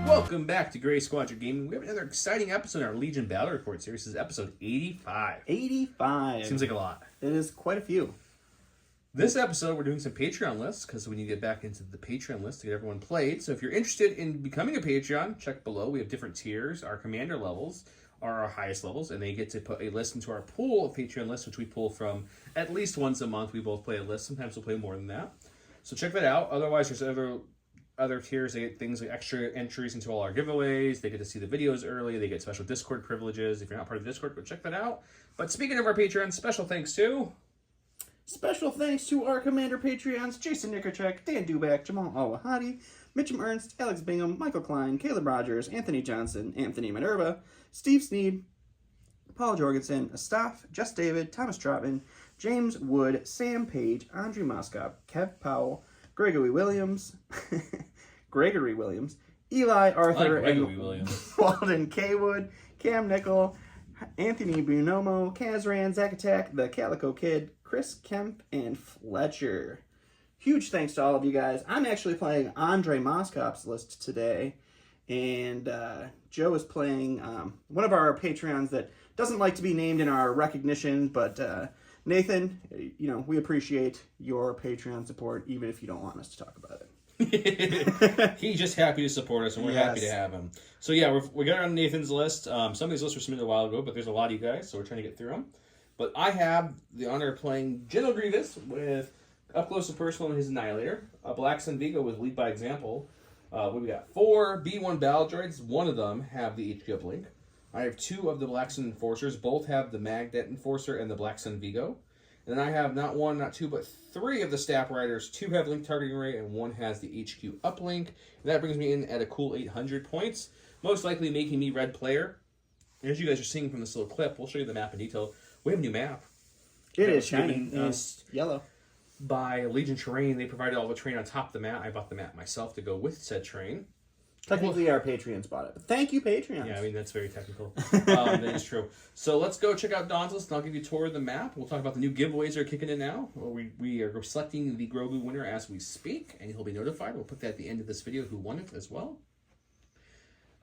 Welcome back to Gray Squadron Gaming. We have another exciting episode in our Legion Battle Report series. This is episode 85. 85. Seems like a lot. It is quite a few. This episode, we're doing some Patreon lists because we need to get back into the Patreon list to get everyone played. So if you're interested in becoming a Patreon, check below. We have different tiers. Our commander levels are our highest levels, and they get to put a list into our pool of Patreon lists, which we pull from at least once a month. We both play a list. Sometimes we'll play more than that. So check that out. Otherwise, there's other tiers. They get things like extra entries into all our giveaways. They get to see the videos early. They get special Discord privileges. If you're not part of the Discord, go check that out. But speaking of our Patreon, special thanks to our Commander Patreons, Jason Nickerchek, Dan Duback, Jamal Al-Wahadi, Mitchum Ernst, Alex Bingham, Michael Klein, Caleb Rogers, Anthony Johnson, Anthony Minerva, Steve Sneed, Paul Jorgensen, Astaf, Just David, Thomas Trotman, James Wood, Sam Page, Andre Moskop, Kev Powell, Gregory Williams, Eli Arthur, and Walden Kaywood, Cam Nickel, Anthony Bunomo, Kazran, Zachatak, the Calico Kid, Chris Kemp, and Fletcher. Huge thanks to all of you guys. I'm actually playing Andre Moskop's list today, and Joe is playing one of our Patreons that doesn't like to be named in our recognition, but Nathan, we appreciate your Patreon support, even if you don't want us to talk about it. He's just happy to support us, and we're happy to have him. So yeah, we got on Nathan's list. Some of these lists were submitted a while ago, but there's a lot of you guys, so we're trying to get through them. But I have the honor of playing General Grievous with Up Close and Personal and his Annihilator. Black Sun Vigo with Lead by Example. We got 4 B1 Battle Droids. One of them have the HQ uplink. I have 2 of the Black Sun Enforcers. Both have the Magdet Enforcer and the Black Sun Vigo. And then I have not 1, not 2, but 3 of the Staff Riders. 2 have link targeting rate, and 1 has the HQ uplink. And that brings me in at a cool 800 points, most likely making me red player. As you guys are seeing from this little clip, we'll show you the map in detail. We have a new map. It is shiny. It's yellow. By Legion Terrain, they provided all the terrain on top of the map. I bought the map myself to go with said terrain. Technically, our Patreons bought it. But thank you, Patreons. Yeah, I mean, that's very technical. That is true. So let's go check out Don's list, and I'll give you a tour of the map. We'll talk about the new giveaways that are kicking in now. We are selecting the Grogu winner as we speak, and he'll be notified. We'll put that at the end of this video who won it as well.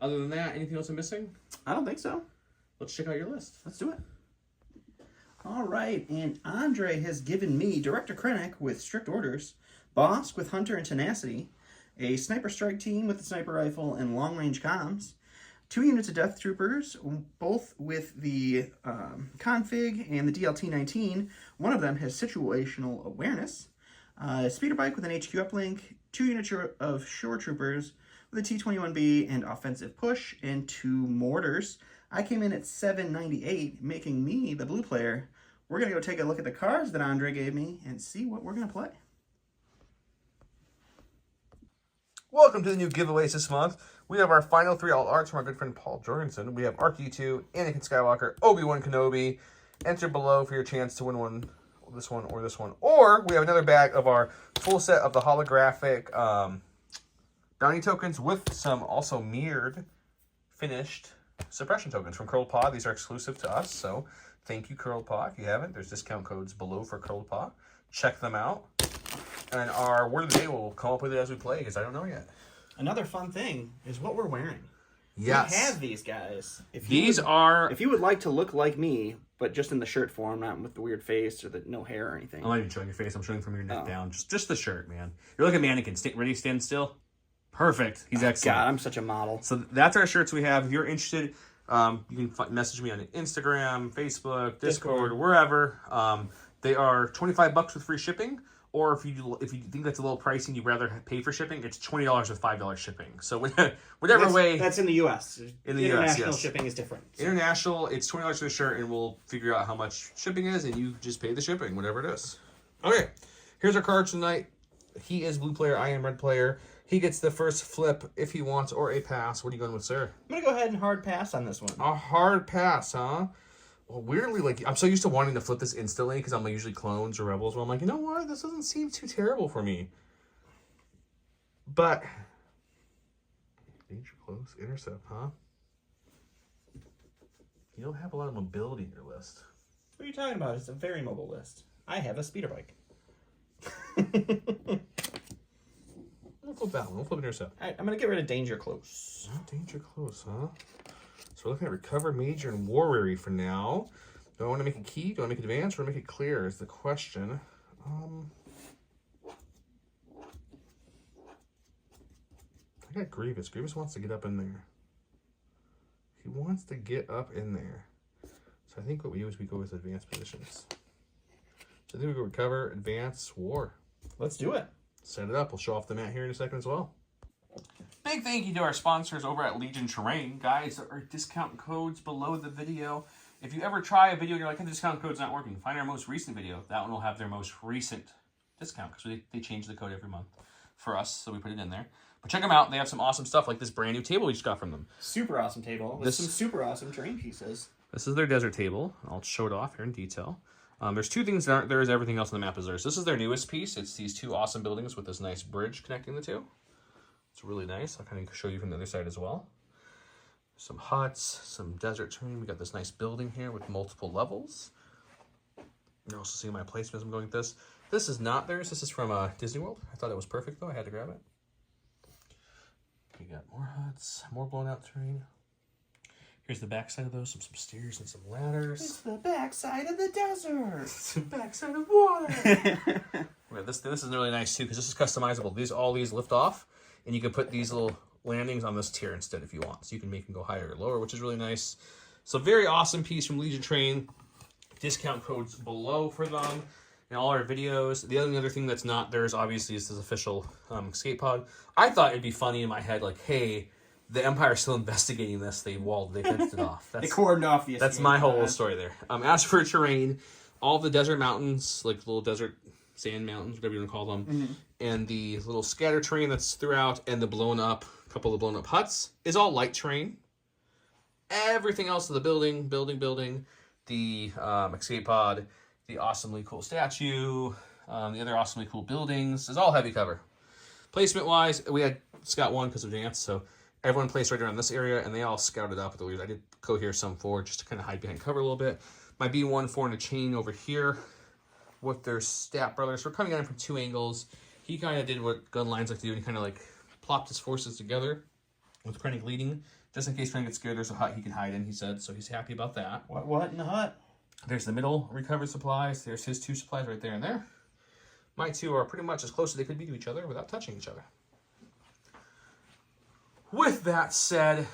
Other than that, anything else I'm missing? I don't think so. Let's check out your list. Let's do it. All right, and Andre has given me Director Krennic with Strict Orders, Bosk with Hunter and Tenacity, a Sniper Strike Team with the Sniper Rifle and Long Range Comms, 2 units of Death Troopers, both with the Config and the DLT-19. One of them has Situational Awareness, a Speeder Bike with an HQ uplink, 2 units of Shore Troopers with a T-21B and Offensive Push, and 2 Mortars. I came in at 798, making me the blue player. We're going to go take a look at the cards that Andre gave me and see what we're going to play. Welcome to the new giveaways this month. We have our final 3 alt arts from our good friend Paul Jorgensen. We have RQ2, Anakin Skywalker, Obi-Wan Kenobi. Enter below for your chance to win this one. Or we have another bag of our full set of the holographic bounty tokens with some also mirrored, finished suppression tokens from Curled Paw. These are exclusive to us, so thank you, Curled Paw. If you haven't, there's discount codes below for Curled Paw. Check them out. And our word of the day, will come up with it as we play, because I don't know yet. Another fun thing is what we're wearing. Yes. We have these guys. If you would like to look like me, but just in the shirt form, not with the weird face or the no hair or anything. I'm not even showing your face. I'm showing from your neck down. Just the shirt, man. You're like a mannequin. Ready to stand still? Perfect. He's excellent. God, I'm such a model. So that's our shirts we have. If you're interested, you can message me on Instagram, Facebook, Discord, wherever. They are $25 with free shipping. Or if you think that's a little pricey and you'd rather pay for shipping, it's $20 with $5 shipping. So whatever way. That's in the U.S. In the U.S., International shipping is different. So. International, it's $20 for the shirt, and we'll figure out how much shipping is, and you just pay the shipping, whatever it is. Okay, here's our cards tonight. He is blue player. I am red player. He gets the first flip if he wants, or a pass. What are you going with, sir? I'm going to go ahead and hard pass on this one. A hard pass, huh? Well, weirdly, I'm so used to wanting to flip this instantly because I'm usually clones or rebels where I'm like, you know what? This doesn't seem too terrible for me. But danger close, intercept, huh? You don't have a lot of mobility in your list. What are you talking about? It's a very mobile list. I have a speeder bike. That's flip that one. We'll flip it yourself. All right, I'm going to get rid of Danger Close. Oh, danger close, huh? So we're looking at Recover, Major, and War Weary for now. Do I want to make it key? Do I make it advanced? Or make it clear is the question. I got Grievous. Grievous wants to get up in there. He wants to get up in there. So I think what we do is we go with advanced positions. So I think we go Recover, Advance, War. Let's do it. Set it up. We'll show off the mat here in a second as well. Big thank you to our sponsors over at Legion Terrain. Guys, there are discount codes below the video. If you ever try a video and you're like, hey, the discount code's not working, find our most recent video. That one will have their most recent discount because they change the code every month for us, so we put it in there. But check them out. They have some awesome stuff like this brand new table we just got from them. Super awesome table with some super awesome terrain pieces. This is their desert table. I'll show it off here in detail. There's two things that aren't there. Everything else on the map is there. So this is their newest piece. It's these two awesome buildings with this nice bridge connecting the two. It's really nice. I'll kind of show you from the other side as well. Some huts, some desert terrain. We got this nice building here with multiple levels. You also see my placement as I'm going with this. This is not theirs. This is from Disney World. I thought it was perfect though. I had to grab it. We got more huts, more blown out terrain. Here's the back side of those, some stairs and some ladders. It's the back side of the desert. It's the back side of water. This is really nice too because this is customizable. All these lift off, and you can put these little landings on this tier instead if you want. So you can make them go higher or lower, which is really nice. So very awesome piece from Legion Terrain. Discount codes below for them in all our videos. The only other thing that's not theirs, obviously, is this official escape pod. I thought it'd be funny in my head, like, hey, the Empire's still investigating this. They fenced it off. They cordoned off the escape. That's my whole story there. As for terrain, all the desert mountains, like little desert sand mountains, whatever you want to call them, and the little scatter terrain that's throughout, and the couple of blown up huts, is all light terrain. Everything else of the building, the escape pod, the awesomely cool statue, the other awesomely cool buildings, is all heavy cover. Placement-wise, we had Scout 1 because of Dance, so everyone placed right around this area, and they all scouted out with the leaders. I did go here some forward just to kind of hide behind cover a little bit. My B1 4 in a chain over here with their Stat brothers. We're coming at him from two angles. He kind of did what gun lines like to do, and he kind of like plopped his forces together with Krennic leading. Just in case Krennic gets scared, there's a hut he can hide in, he said, so he's happy about that. What in the hut? There's the middle recovered supplies. There's his two supplies right there and there. My two are pretty much as close as they could be to each other without touching each other. With that said,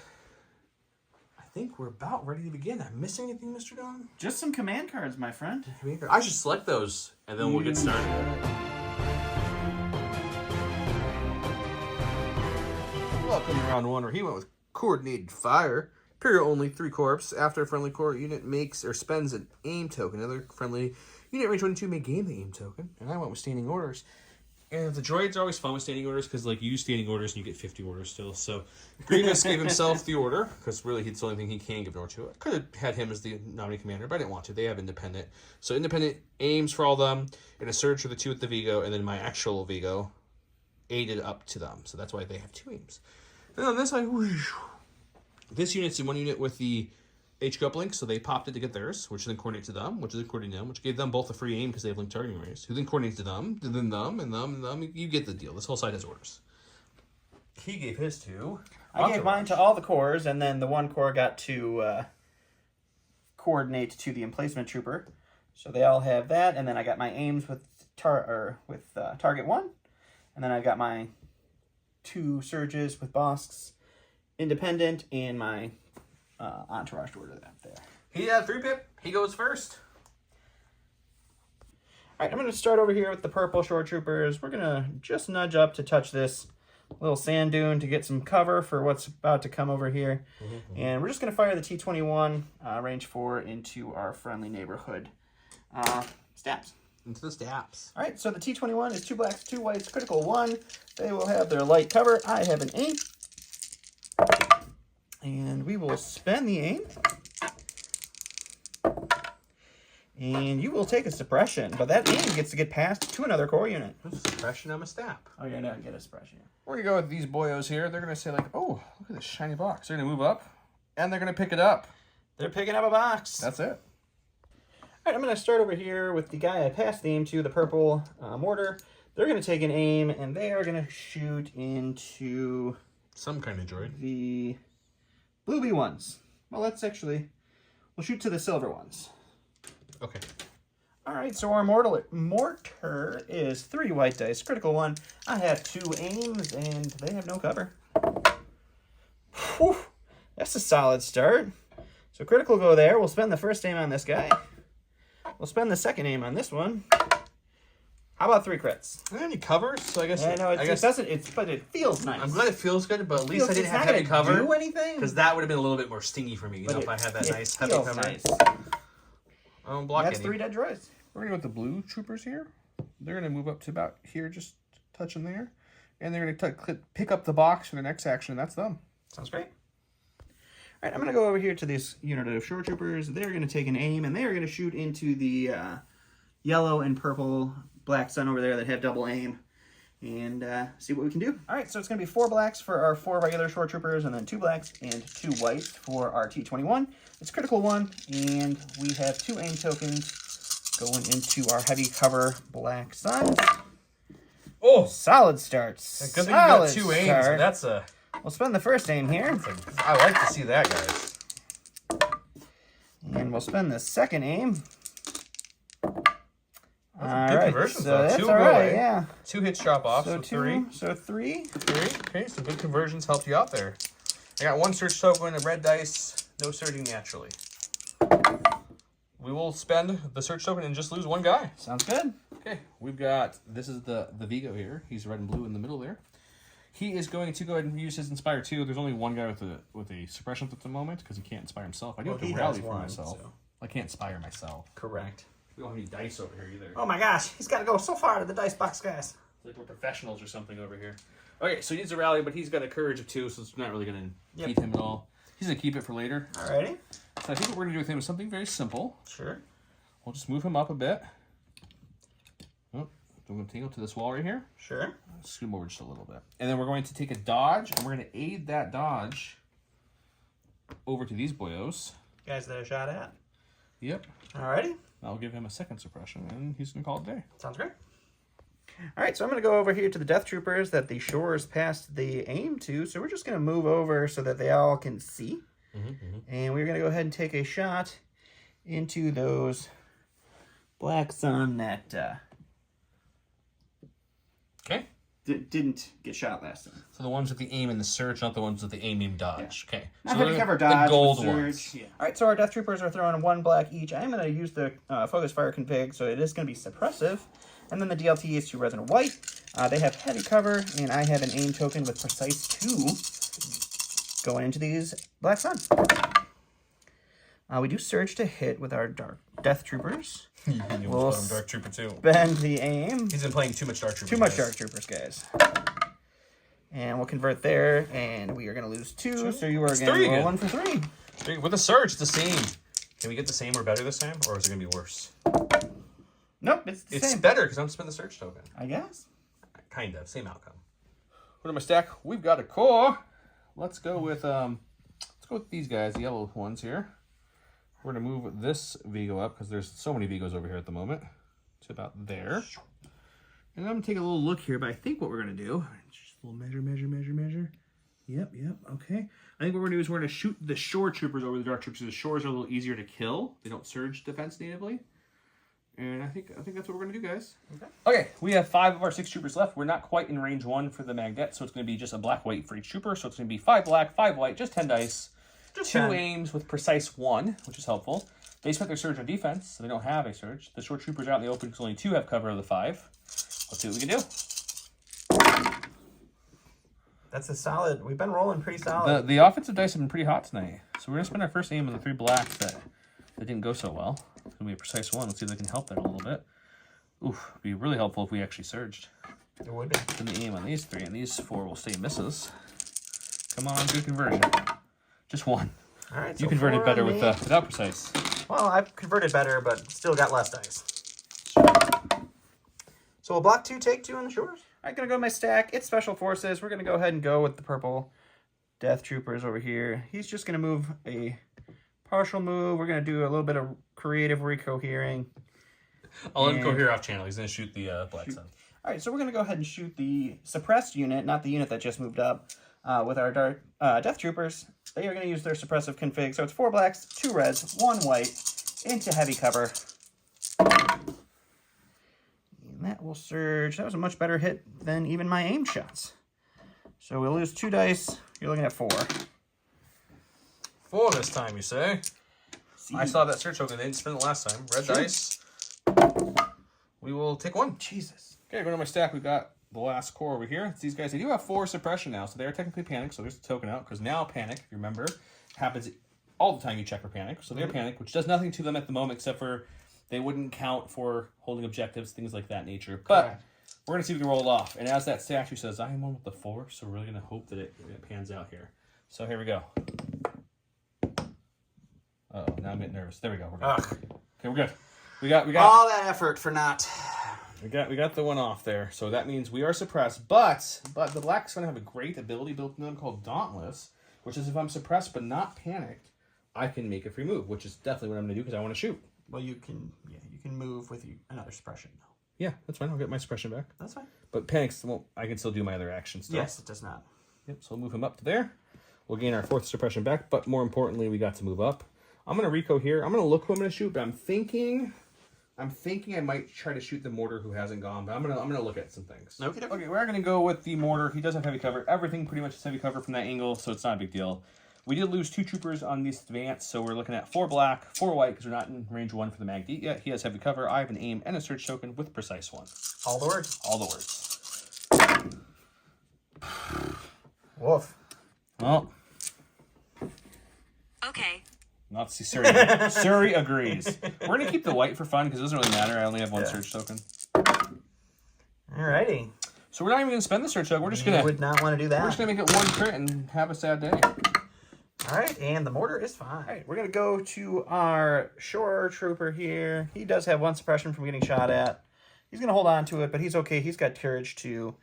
I think we're about ready to begin. Am I missing anything, Mr. Don? Just some command cards, my friend. I should select those, and then we'll get started. Welcome to round one, where he went with coordinated fire. Imperial only, 3 corps. After a friendly corps unit makes or spends an aim token, another friendly unit range 22 may gain the aim token. And I went with standing orders. And the droids are always fun with standing orders because, like, you use standing orders and you get 50 orders still. So Grievous gave himself the order because really it's the only thing he can give an order to. I could have had him as the nominee commander, but I didn't want to. They have independent. So independent aims for all of them, and a surge for the 2 with the Vigo, and then my actual Vigo aided up to them. So that's why they have 2 aims. And on this side, whoosh, this unit's in one unit with the H-Cup link, so they popped it to get theirs, which then coordinates to them, which is coordinating them, which gave them both a free aim because they have linked targeting arrays, who then coordinates to them, and then them, and them, and them. You get the deal. This whole side has orders. He gave his to... I gave mine to all the corps, and then the one corps got to coordinate to the emplacement trooper. So they all have that, and then I got my aims with target 1, and then I got my 2 surges with Bosks, independent, and my entourage order that there. He had 3-pip. He goes first. All right, I'm going to start over here with the purple shore troopers. We're going to just nudge up to touch this little sand dune to get some cover for what's about to come over here. And we're just going to fire the T-21 range 4 into our friendly neighborhood stabs. Into the stabs. All right, so the T-21 is 2 blacks, 2 whites, critical 1. They will have their light cover. I have an aim. And we will spend the aim. And you will take a suppression, but that aim gets to get passed to another core unit. Suppression, I'm a stab. Oh, you're not going to get a suppression. We're going to go with these boyos here. They're going to say, like, oh, look at this shiny box. They're going to move up, and they're going to pick it up. They're picking up a box. That's it. All right, I'm going to start over here with the guy I passed the aim to, the purple mortar. They're going to take an aim, and they are going to shoot into some kind of droid. The blue B1s. Well, let's actually... We'll shoot to the silver ones. Okay. All right, so our mortar is 3 white dice. Critical 1. I have 2 aims, and they have no cover. Whew, that's a solid start. So critical go there. We'll spend the first aim on this guy. We'll spend the second aim on this one. How about 3 crits? Any covers? So I guess. Yeah, no, it doesn't. But it feels nice. I'm glad it feels good, but at least I didn't have heavy cover. Do anything? Because that would have been a little bit more stingy for me. You know, if I had that nice heavy cover. Nice. I don't block That's any. 3 dead droids. We're going to go with the blue troopers here. They're going to move up to about here, just touching there. And they're going to pick up the box for the next action. That's them. Sounds great. All right, I'm going to go over here to this unit of shore troopers. They're going to take an aim, and they're going to shoot into the yellow and purple black sun over there that have double aim. And see what we can do. All right, so it's going to be 4 blacks for our 4 regular shore troopers, and then 2 blacks and 2 whites for our T-21. It's critical 1, and we have 2 aim tokens going into our heavy cover black sun. Oh, solid starts. Good thing you got 2 aims. That's a... We'll spend the first aim here. I like to see that, guys. And we'll spend the second aim. That's a good conversion, so that's 2 all right, away. yeah. 2 hits drop off, So so 3. 3. So 3. 3. Okay, some good conversions helped you out there. I got 1 surge token, a red dice, no surging naturally. We will spend the surge token and just lose 1 guy. Sounds good. Okay, we've got, this is the Vigo here. He's red and blue in the middle there. He is going to go ahead and use his Inspire 2. There's only 1 guy with a suppression at the moment because he can't inspire himself. I do have to rally for myself. So. I can't inspire myself. Correct. We don't have any dice over here either. Oh my gosh, he's got to go so far to the dice box, guys. It's like we're professionals or something over here. Okay, so he needs a rally, but he's got a courage of 2, so it's not really going to keep him at all. He's going to keep it for later. Alrighty. So I think what we're going to do with him is something very simple. Sure. We'll just move him up a bit. Oh, I'm going to tingle to this wall right here. Sure. Scoot him over just a little bit. And then we're going to take a dodge, and we're going to aid that dodge over to these boyos. Guys that are shot at. Yep. Alrighty. I'll give him a second suppression, and he's going to call it a day. Sounds great. Alright, so I'm going to go over here to the Death Troopers that the shores passed the aim to. So we're just going to move over so that they all can see. And we're going to go ahead and take a shot into those black sun that Okay. didn't get shot last time. So the ones with the aim and the surge, not the ones with the aim dodge. Yeah. Okay. Not So heavy cover dodge, the gold surge. ones. Yeah. All right, so our Death Troopers are throwing 1 black each. I'm going to use the focus fire config, so it is going to be suppressive. And then the DLT is 2 resin white. They have heavy cover, and I have an aim token with precise 2 going into these black sun. We do surge to hit with our Death Troopers. You We'll almost put him Dark Trooper too. Bend the aim. He's been playing too much Dark Trooper. Too much Dark Troopers, guys. And we'll convert there, and we are going to lose 2, so you are going to roll 1 for 3. With a surge, the same. Can we get the same or better this time, or is it going to be worse? Nope, it's the It's same. better because I'm spending the surge token. I guess. Kind of. Same outcome. What in my stack? We've got a core. Let's go with these guys, the yellow ones here. We're going to move this Vigo up because there's so many Vigos over here at the moment. It's about there. And I'm going to take a little look here, but I think what we're going to do, just a little measure. Yep, okay. I think what we're going to do is we're going to shoot the shore troopers over the dark troopers. The shores are a little easier to kill. They don't surge defense natively. And I think that's what we're going to do, guys. Okay, we have 5 of our 6 troopers left. We're not quite in range 1 for the magnet, so it's going to be just a black-white for each trooper. So it's going to be 5 black, 5 white, just 10 dice. Just 2 aims with precise 1, which is helpful. They spent their surge on defense, so they don't have a surge. The short troopers are out in the open because only 2 have cover of the 5. Let's see what we can do. That's a solid. We've been rolling pretty solid. The offensive dice have been pretty hot tonight. So we're going to spend our first aim on the 3 blacks that didn't go so well. It's going to be a precise 1. Let's see if they can help that a little bit. Oof, it'd be really helpful if we actually surged. It would be. Then the aim on these 3, and these 4 will stay misses. Come on, good conversion. Just 1. All right. You converted better with without precise. Well, I've converted better, but still got less dice. So we'll block 2, take 2 on the shores. I'm going to go to my stack. It's Special Forces. We're going to go ahead and go with the purple Death Troopers over here. He's just going to move a partial move. We're going to do a little bit of creative recohering. I'll uncohere off channel. He's going to shoot the black sun. All right, so we're going to go ahead and shoot the suppressed unit, not the unit that just moved up, with our Death Troopers. They are going to use their suppressive config. So it's 4 blacks, 2 reds, 1 white, into heavy cover. And that will surge. That was a much better hit than even my aim shots. So we'll lose 2 dice. You're looking at 4. 4 this time, you say? See? I saw that search token. They didn't spend it last time. Red dice. We will take 1. Jesus. Okay, going to my stack, we've got the last core over here. It's these guys. They do have 4 suppression now, so they are technically panic. So there's the token out, because now panic, if you remember, happens all the time you check for panic. So they're panic, which does nothing to them at the moment, except for they wouldn't count for holding objectives, things like that nature. But Correct. we're going to see if we can roll it off. And as that statue says, I am one with the 4, so we're really going to hope that it pans out here. So here we go. Uh-oh, now I'm getting nervous. There we go. We're good. Okay, we're good. We got all that effort for not. We got the one off there, so that means we are suppressed. But the black's gonna have a great ability built in them called Dauntless, which is if I'm suppressed but not panicked, I can make a free move, which is definitely what I'm gonna do because I want to shoot. Well, you can move with another suppression. Yeah, that's fine. I'll get my suppression back. That's fine. But panics won't. I can still do my other actions. Still. Yes, it does not. Yep. So we'll move him up to there. We'll gain our 4th suppression back, but more importantly, we got to move up. I'm gonna Rico here. I'm gonna look who I'm gonna shoot, but I'm thinking I might try to shoot the mortar who hasn't gone, but I'm gonna look at some things. Okay. Okay, we're gonna go with the mortar. He does have heavy cover. Everything pretty much is heavy cover from that angle, so it's not a big deal. We did lose 2 troopers on this advance, so we're looking at 4 black, 4 white, because we're not in range 1 for the mag yet. He has heavy cover. I have an aim and a search token with precise 1. All the words. All the words. Woof. Well. Okay. Not see Suri. Suri agrees. We're gonna keep the white for fun because it doesn't really matter. I only have 1 search token. Alrighty. So we're not even gonna spend the search token. We're just gonna. You would not want to do that. We're just gonna make it 1 crit and have a sad day. Alright, and the mortar is fine. Alright, we're gonna go to our shore trooper here. He does have 1 suppression from getting shot at. He's gonna hold on to it, but he's okay. He's got courage too.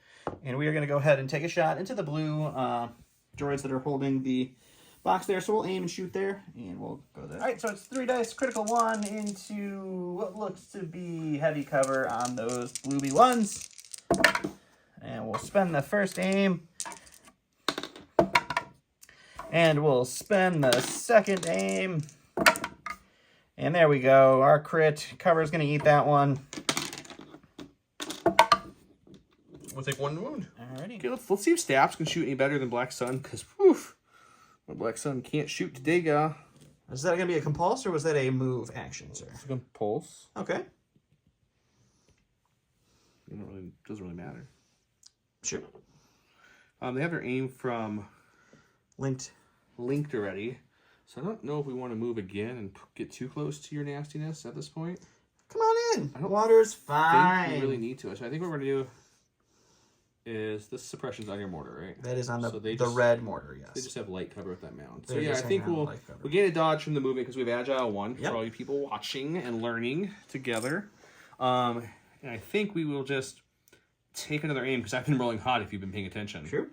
And we are gonna go ahead and take a shot into the blue droids that are holding the box there. So we'll aim and shoot there, and we'll go there. Alright, so it's 3 dice, critical 1 into what looks to be heavy cover on those blue B1s. And we'll spend the first aim. And we'll spend the second aim. And there we go. Our crit cover's going to eat that one. We'll take 1 wound. Alrighty. Okay, let's see if Staps can shoot any better than Black Sun, because woof, my Black Sun can't shoot today, guy. Is that going to be a compulse, or was that a move action, sir? It's gonna pulse. Okay. Doesn't really matter. Sure. They have their aim from Linked already, so I don't know if we want to move again and get too close to your nastiness at this point. Come on in. I don't Water's I fine. think we really need to. So I think what we're gonna do is this suppression's on your mortar, right? That is on the, So they the just- red mortar, yes. They just have light cover with that mound. So They're yeah, I just think hanging on we'll light cover. gain a dodge from the movement because we have Agile 1 Yep. for all you people watching and learning together. And I think we will just take another aim because I've been rolling hot if you've been paying attention. Sure.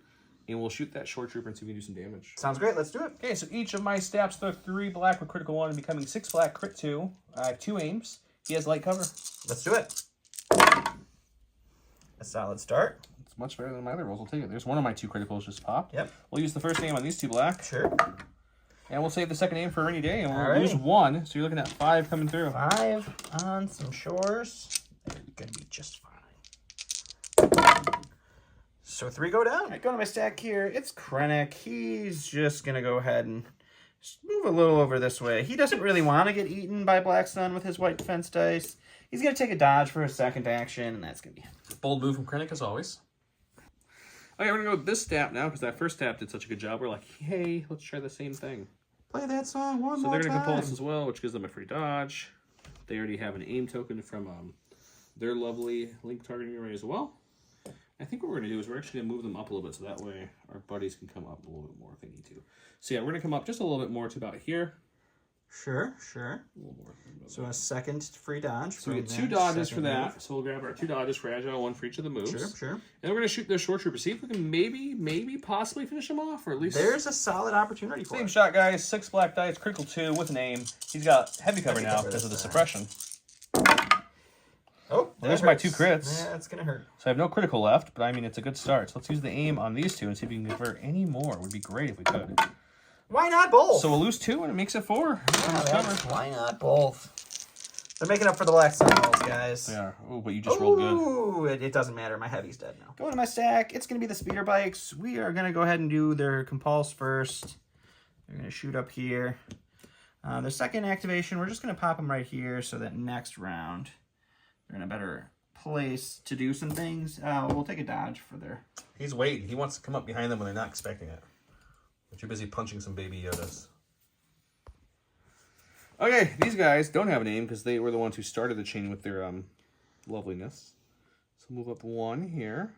And we'll shoot that short trooper and see if we can do some damage. Sounds great. Let's do it. Okay, so each of my stats took 3 black with critical 1 and becoming 6 black, crit 2. I have 2 aims. He has light cover. Let's do it. A solid start. It's much better than my other rolls. I'll take it. There's one of my 2 criticals just popped. Yep. We'll use the first aim on these 2 black. Sure. And we'll save the second aim for a rainy day. And we'll Alrighty. lose 1. So you're looking at 5 coming through. 5 on some shores. They're going to be just fine. So 3 go down. All right, going to my stack here. It's Krennic. He's just going to go ahead and just move a little over this way. He doesn't really want to get eaten by Black Sun with his white defense dice. He's going to take a dodge for his second action, and that's going to be it. Bold move from Krennic as always. Okay, we're going to go with this stab now because that first stab did such a good job. We're like, hey, let's try the same thing. Play that song one So more they're time. going to compulse as well, which gives them a free dodge. They already have an aim token from their lovely link targeting array as well. I think what we're going to do is we're actually going to move them up a little bit so that way our buddies can come up a little bit more if they need to. So yeah, we're going to come up just a little bit more to about here. Sure. A little more. So a second free dodge. So we get from 2 that dodges for second that. move. So we'll grab our 2 dodges for Agile, 1 for each of the moves. Sure. And we're going to shoot their short trooper. See if we can maybe, possibly finish them off, or at least... There's a solid opportunity for Same it. shot, guys. 6 black dice, critical 2 with an aim. He's got heavy cover Heavy now cover because of the this time. suppression. Oh, there's my 2 crits. Yeah, that's going to hurt. So I have no critical left, but I mean, it's a good start. So let's use the aim on these 2 and see if we can convert any more. It would be great if we could. Why not both? So we'll lose 2 and it makes it 4. Why not both? They're making up for the Black Sentinels, guys. They are. Oh, but you just rolled good. Ooh, it doesn't matter. My heavy's dead now. Going to my stack. It's going to be the speeder bikes. We are going to go ahead and do their compulse first. They're going to shoot up here. The second activation, we're just going to pop them right here so that next round they're in a better place to do some things. We'll take a dodge for their... He's waiting. He wants to come up behind them when they're not expecting it. But you're busy punching some baby Yodas. Okay, these guys don't have a name because they were the ones who started the chain with their loveliness. So move up 1 here.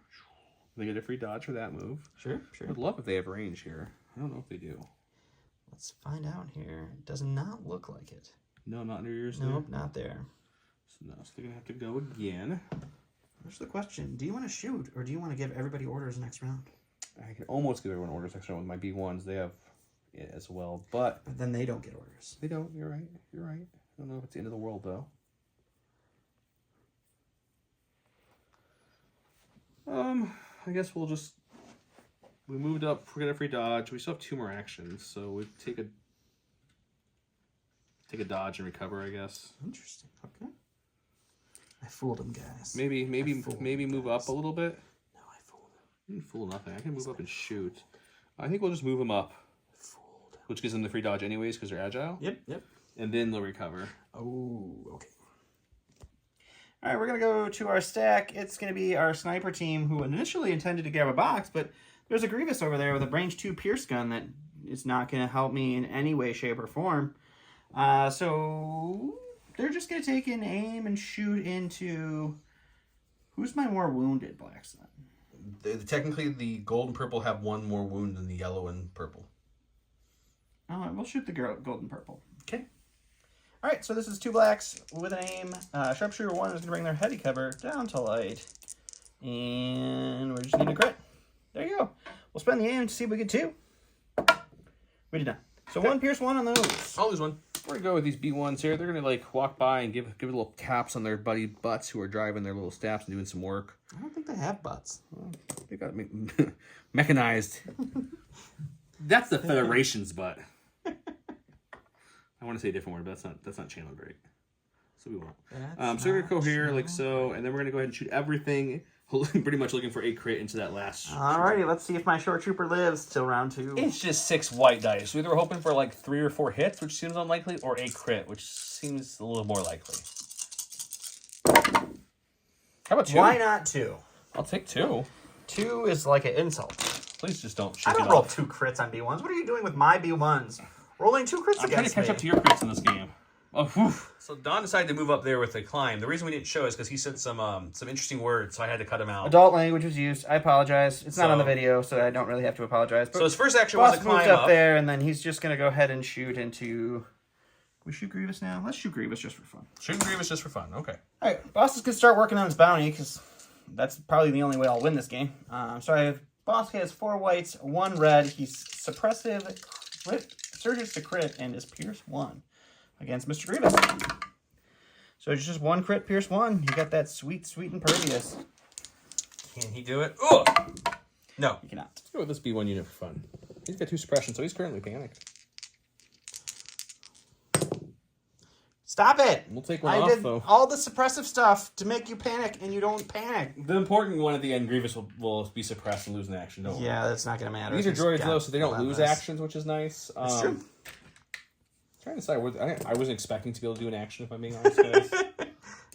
They get a free dodge for that move. Sure. I'd love if they have range here. I don't know if they do. Let's find out here. It does not look like it. No, not near yours. Nope, not there. So they're going to have to go again. There's the question. Do you want to shoot or do you want to give everybody orders next round? I can almost give everyone orders next round with my B1s. They have it as well, but then they don't get orders. They don't. You're right. I don't know if it's the end of the world, though. I guess we moved up, we got a free dodge. We still have 2 more actions, so we take a dodge and recover, I guess. Interesting. Okay. I fooled him, guys. Maybe move up a little bit. No, I fooled him. You didn't fool nothing. I can move up and shoot. I think we'll just move them up. Which gives them the free dodge anyways because they're agile. Yep. And then they'll recover. Oh, okay. All right, we're going to go to our stack. It's going to be our sniper team who initially intended to grab a box, but there's a Grievous over there with a range 2 Pierce gun that is not going to help me in any way, shape, or form. So they're just going to take an aim and shoot into... Who's my more wounded Black Sun? Technically, the gold and purple have 1 more wound than the yellow and purple. We'll shoot the gold and purple. Okay. All right, so this is 2 blacks with an aim. Sharpshooter 1 is going to bring their heavy cover down to light. And we're just need a crit. There you go. We'll spend the aim to see if we get 2. We did not. So 1 Pierce 1 on those. I'll lose 1. We're going to go with these B1s here. They're going to walk by and give little taps on their buddy butts who are driving their little staffs and doing some work. I don't think they have butts. Well, they got mechanized. That's the Federation's butt. I want to say a different word, but that's not channel great. So we won't. So we're gonna go here like so, and then we're gonna go ahead and shoot everything. Pretty much looking for a crit into that last. Alrighty, let's see if my short trooper lives till round 2. It's just 6 white dice. So either we're hoping for like 3 or 4 hits, which seems unlikely, or a crit, which seems a little more likely. How about 2? Why not 2? I'll take 2. 2 is like an insult. Please just don't shoot I don't roll 2 crits on B1s. What are you doing with my B1s? Rolling 2 crits I'm trying to against catch me. up to your crits in this game. Oh, whew. So Don decided to move up there with the climb. The reason we didn't show is because he said some interesting words, so I had to cut him out. Adult language was used. I apologize. It's not on the video, so I don't really have to apologize. But so his first action was Boss a climb moved up there, and then he's just going to go ahead and shoot into... We shoot Grievous now? Let's shoot Grievous just for fun. Shoot Grievous just for fun. Okay. All right, Boss is going to start working on his bounty, because that's probably the only way I'll win this game. So I have... Boss has 4 whites, 1 red. He's suppressive, crit, surges to crit, and is Pierce 1 against Mr. Grievous. So it's just 1 crit, Pierce 1. You got that sweet impervious. Can he do it? Oh! No. You cannot. Let's go with this B1 unit for fun. He's got 2 suppression, so he's currently panicked. Stop it! We'll take one I off, did though. all the suppressive stuff to make you panic, and you don't panic. The important one at the end, Grievous will be suppressed and lose an action. Don't worry. Yeah, that's not going to matter. These are droids, though, so they don't lose actions, which is nice. That's true. Trying to decide. I wasn't expecting to be able to do an action, if I'm being honest, guys.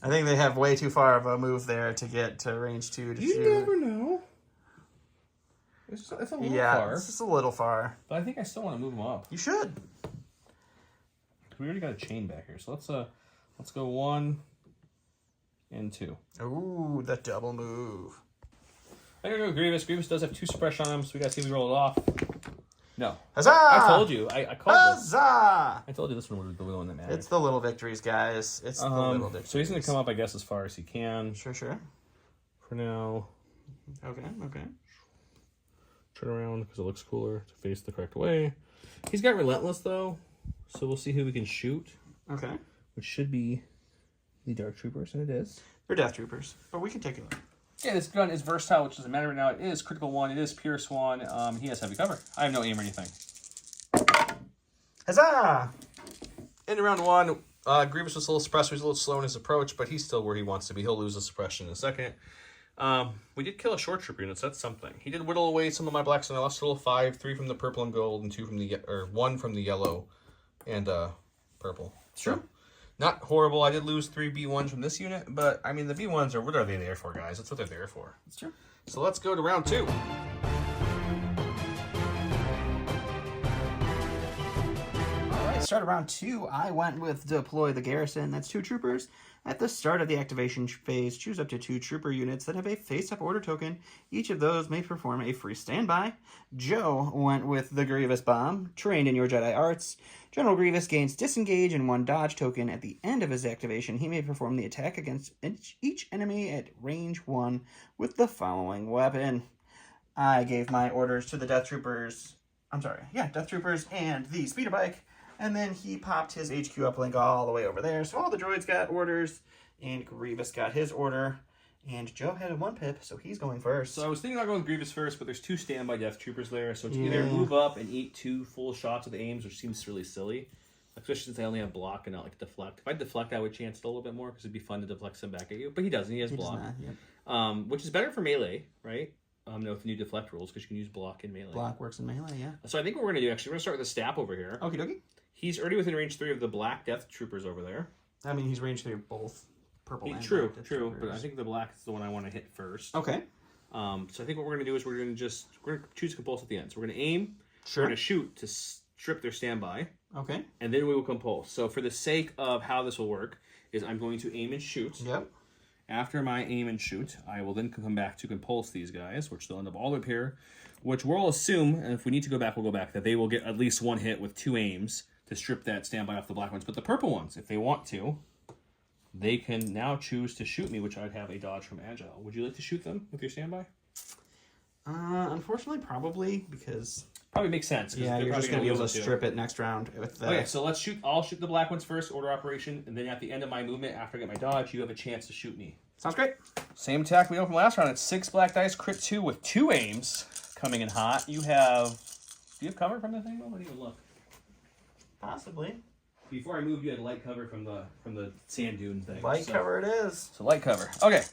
I think they have way too far of a move there to get to range 2 to shoot. You never know. It's a little far. It's just a little far. But I think I still want to move them up. You should. We already got a chain back here, so let's go 1 and 2. Ooh, the double move. I'm gonna go Grievous. Grievous does have 2 suppression on him, so we gotta see if we roll it off. No. Huzzah! I told you. I called this. Huzzah! I told you this one was the one that mattered. It's the little victories, guys. It's the little victories. So he's gonna come up, I guess, as far as he can. Sure. For now. Okay. Turn around because it looks cooler to face the correct way. He's got Relentless, though, so we'll see who we can shoot. Okay. Which should be the Dark Troopers, and it is. They're Death Troopers, but we can take a look. Yeah, this gun is versatile, which doesn't matter right now. It is critical 1. It is Pierce 1. He has heavy cover. I have no aim or anything. Huzzah! In round 1, Grievous was a little suppressed. He was a little slow in his approach, but he's still where he wants to be. He'll lose the suppression in a second. We did kill a short trooper unit, so that's something. He did whittle away some of my blacks, and I lost a total of 5, 3 from the purple and gold, and 2 from the 1 from the yellow and purple. Sure. So, not horrible. I did lose 3 B1s from this unit, but I mean the B1s are what are they there for, guys? That's what they're there for. That's true. So let's go to round 2. Start of round 2, I went with Deploy the Garrison. That's 2 troopers. At the start of the activation phase, choose up to 2 trooper units that have a face-up order token. Each of those may perform a free standby. Joe went with the Grievous Bomb. Trained in your Jedi arts, General Grievous gains disengage and 1 dodge token. At the end of his activation, he may perform the attack against each enemy at range 1 with the following weapon. I gave my orders to the Death Troopers. Death Troopers and the speeder bike. And then he popped his HQ uplink all the way over there. So all the droids got orders, and Grievous got his order. And Joe had a 1 pip, so he's going first. So I was thinking about going with Grievous first, but there's 2 standby Death Troopers there. So to either move up and eat 2 full shots with aims, which seems really silly. Especially since I only have block and not like deflect. If I deflect, I would chance it a little bit more because it'd be fun to deflect some back at you. But he doesn't. He has block. Which is better for melee, right? With the new deflect rules, because you can use block in melee. Block works in melee, yeah. So I think what we're going to do, actually, we're going to start with the Stap over here. Okie dokie. He's already within range 3 of the black Death Troopers over there. I mean, he's range 3 of both purple and True, black Death true. Troopers. But I think the black is the one I want to hit first. Okay. So I think what we're going to do is we're going to choose compulse at the end. So we're going to aim. Sure. We're going to shoot to strip their standby. Okay. And then we will compulse. So for the sake of how this will work, is I'm going to aim and shoot. Yep. After my aim and shoot, I will then come back to compulse these guys, which they'll end up all up here, which we'll assume, and if we need to go back, we'll go back, that they will get at least 1 hit with 2 aims to strip that standby off the black ones. But the purple ones, if they want to, they can now choose to shoot me, which I'd have a dodge from Agile. Would you like to shoot them with your standby? Unfortunately, probably, because... Probably makes sense. Yeah, you're just going to be able to strip it next round. With the... Okay, so let's shoot. I'll shoot the black ones first, order operation, and then at the end of my movement, after I get my dodge, you have a chance to shoot me. Sounds great. Same attack we opened last round. It's 6 black dice, crit 2 with 2 aims coming in hot. You have... Do you have cover from the thing? I don't even look. Possibly. Before I moved, you had light cover from the sand dune thing. Light cover it is. So light cover. Okay.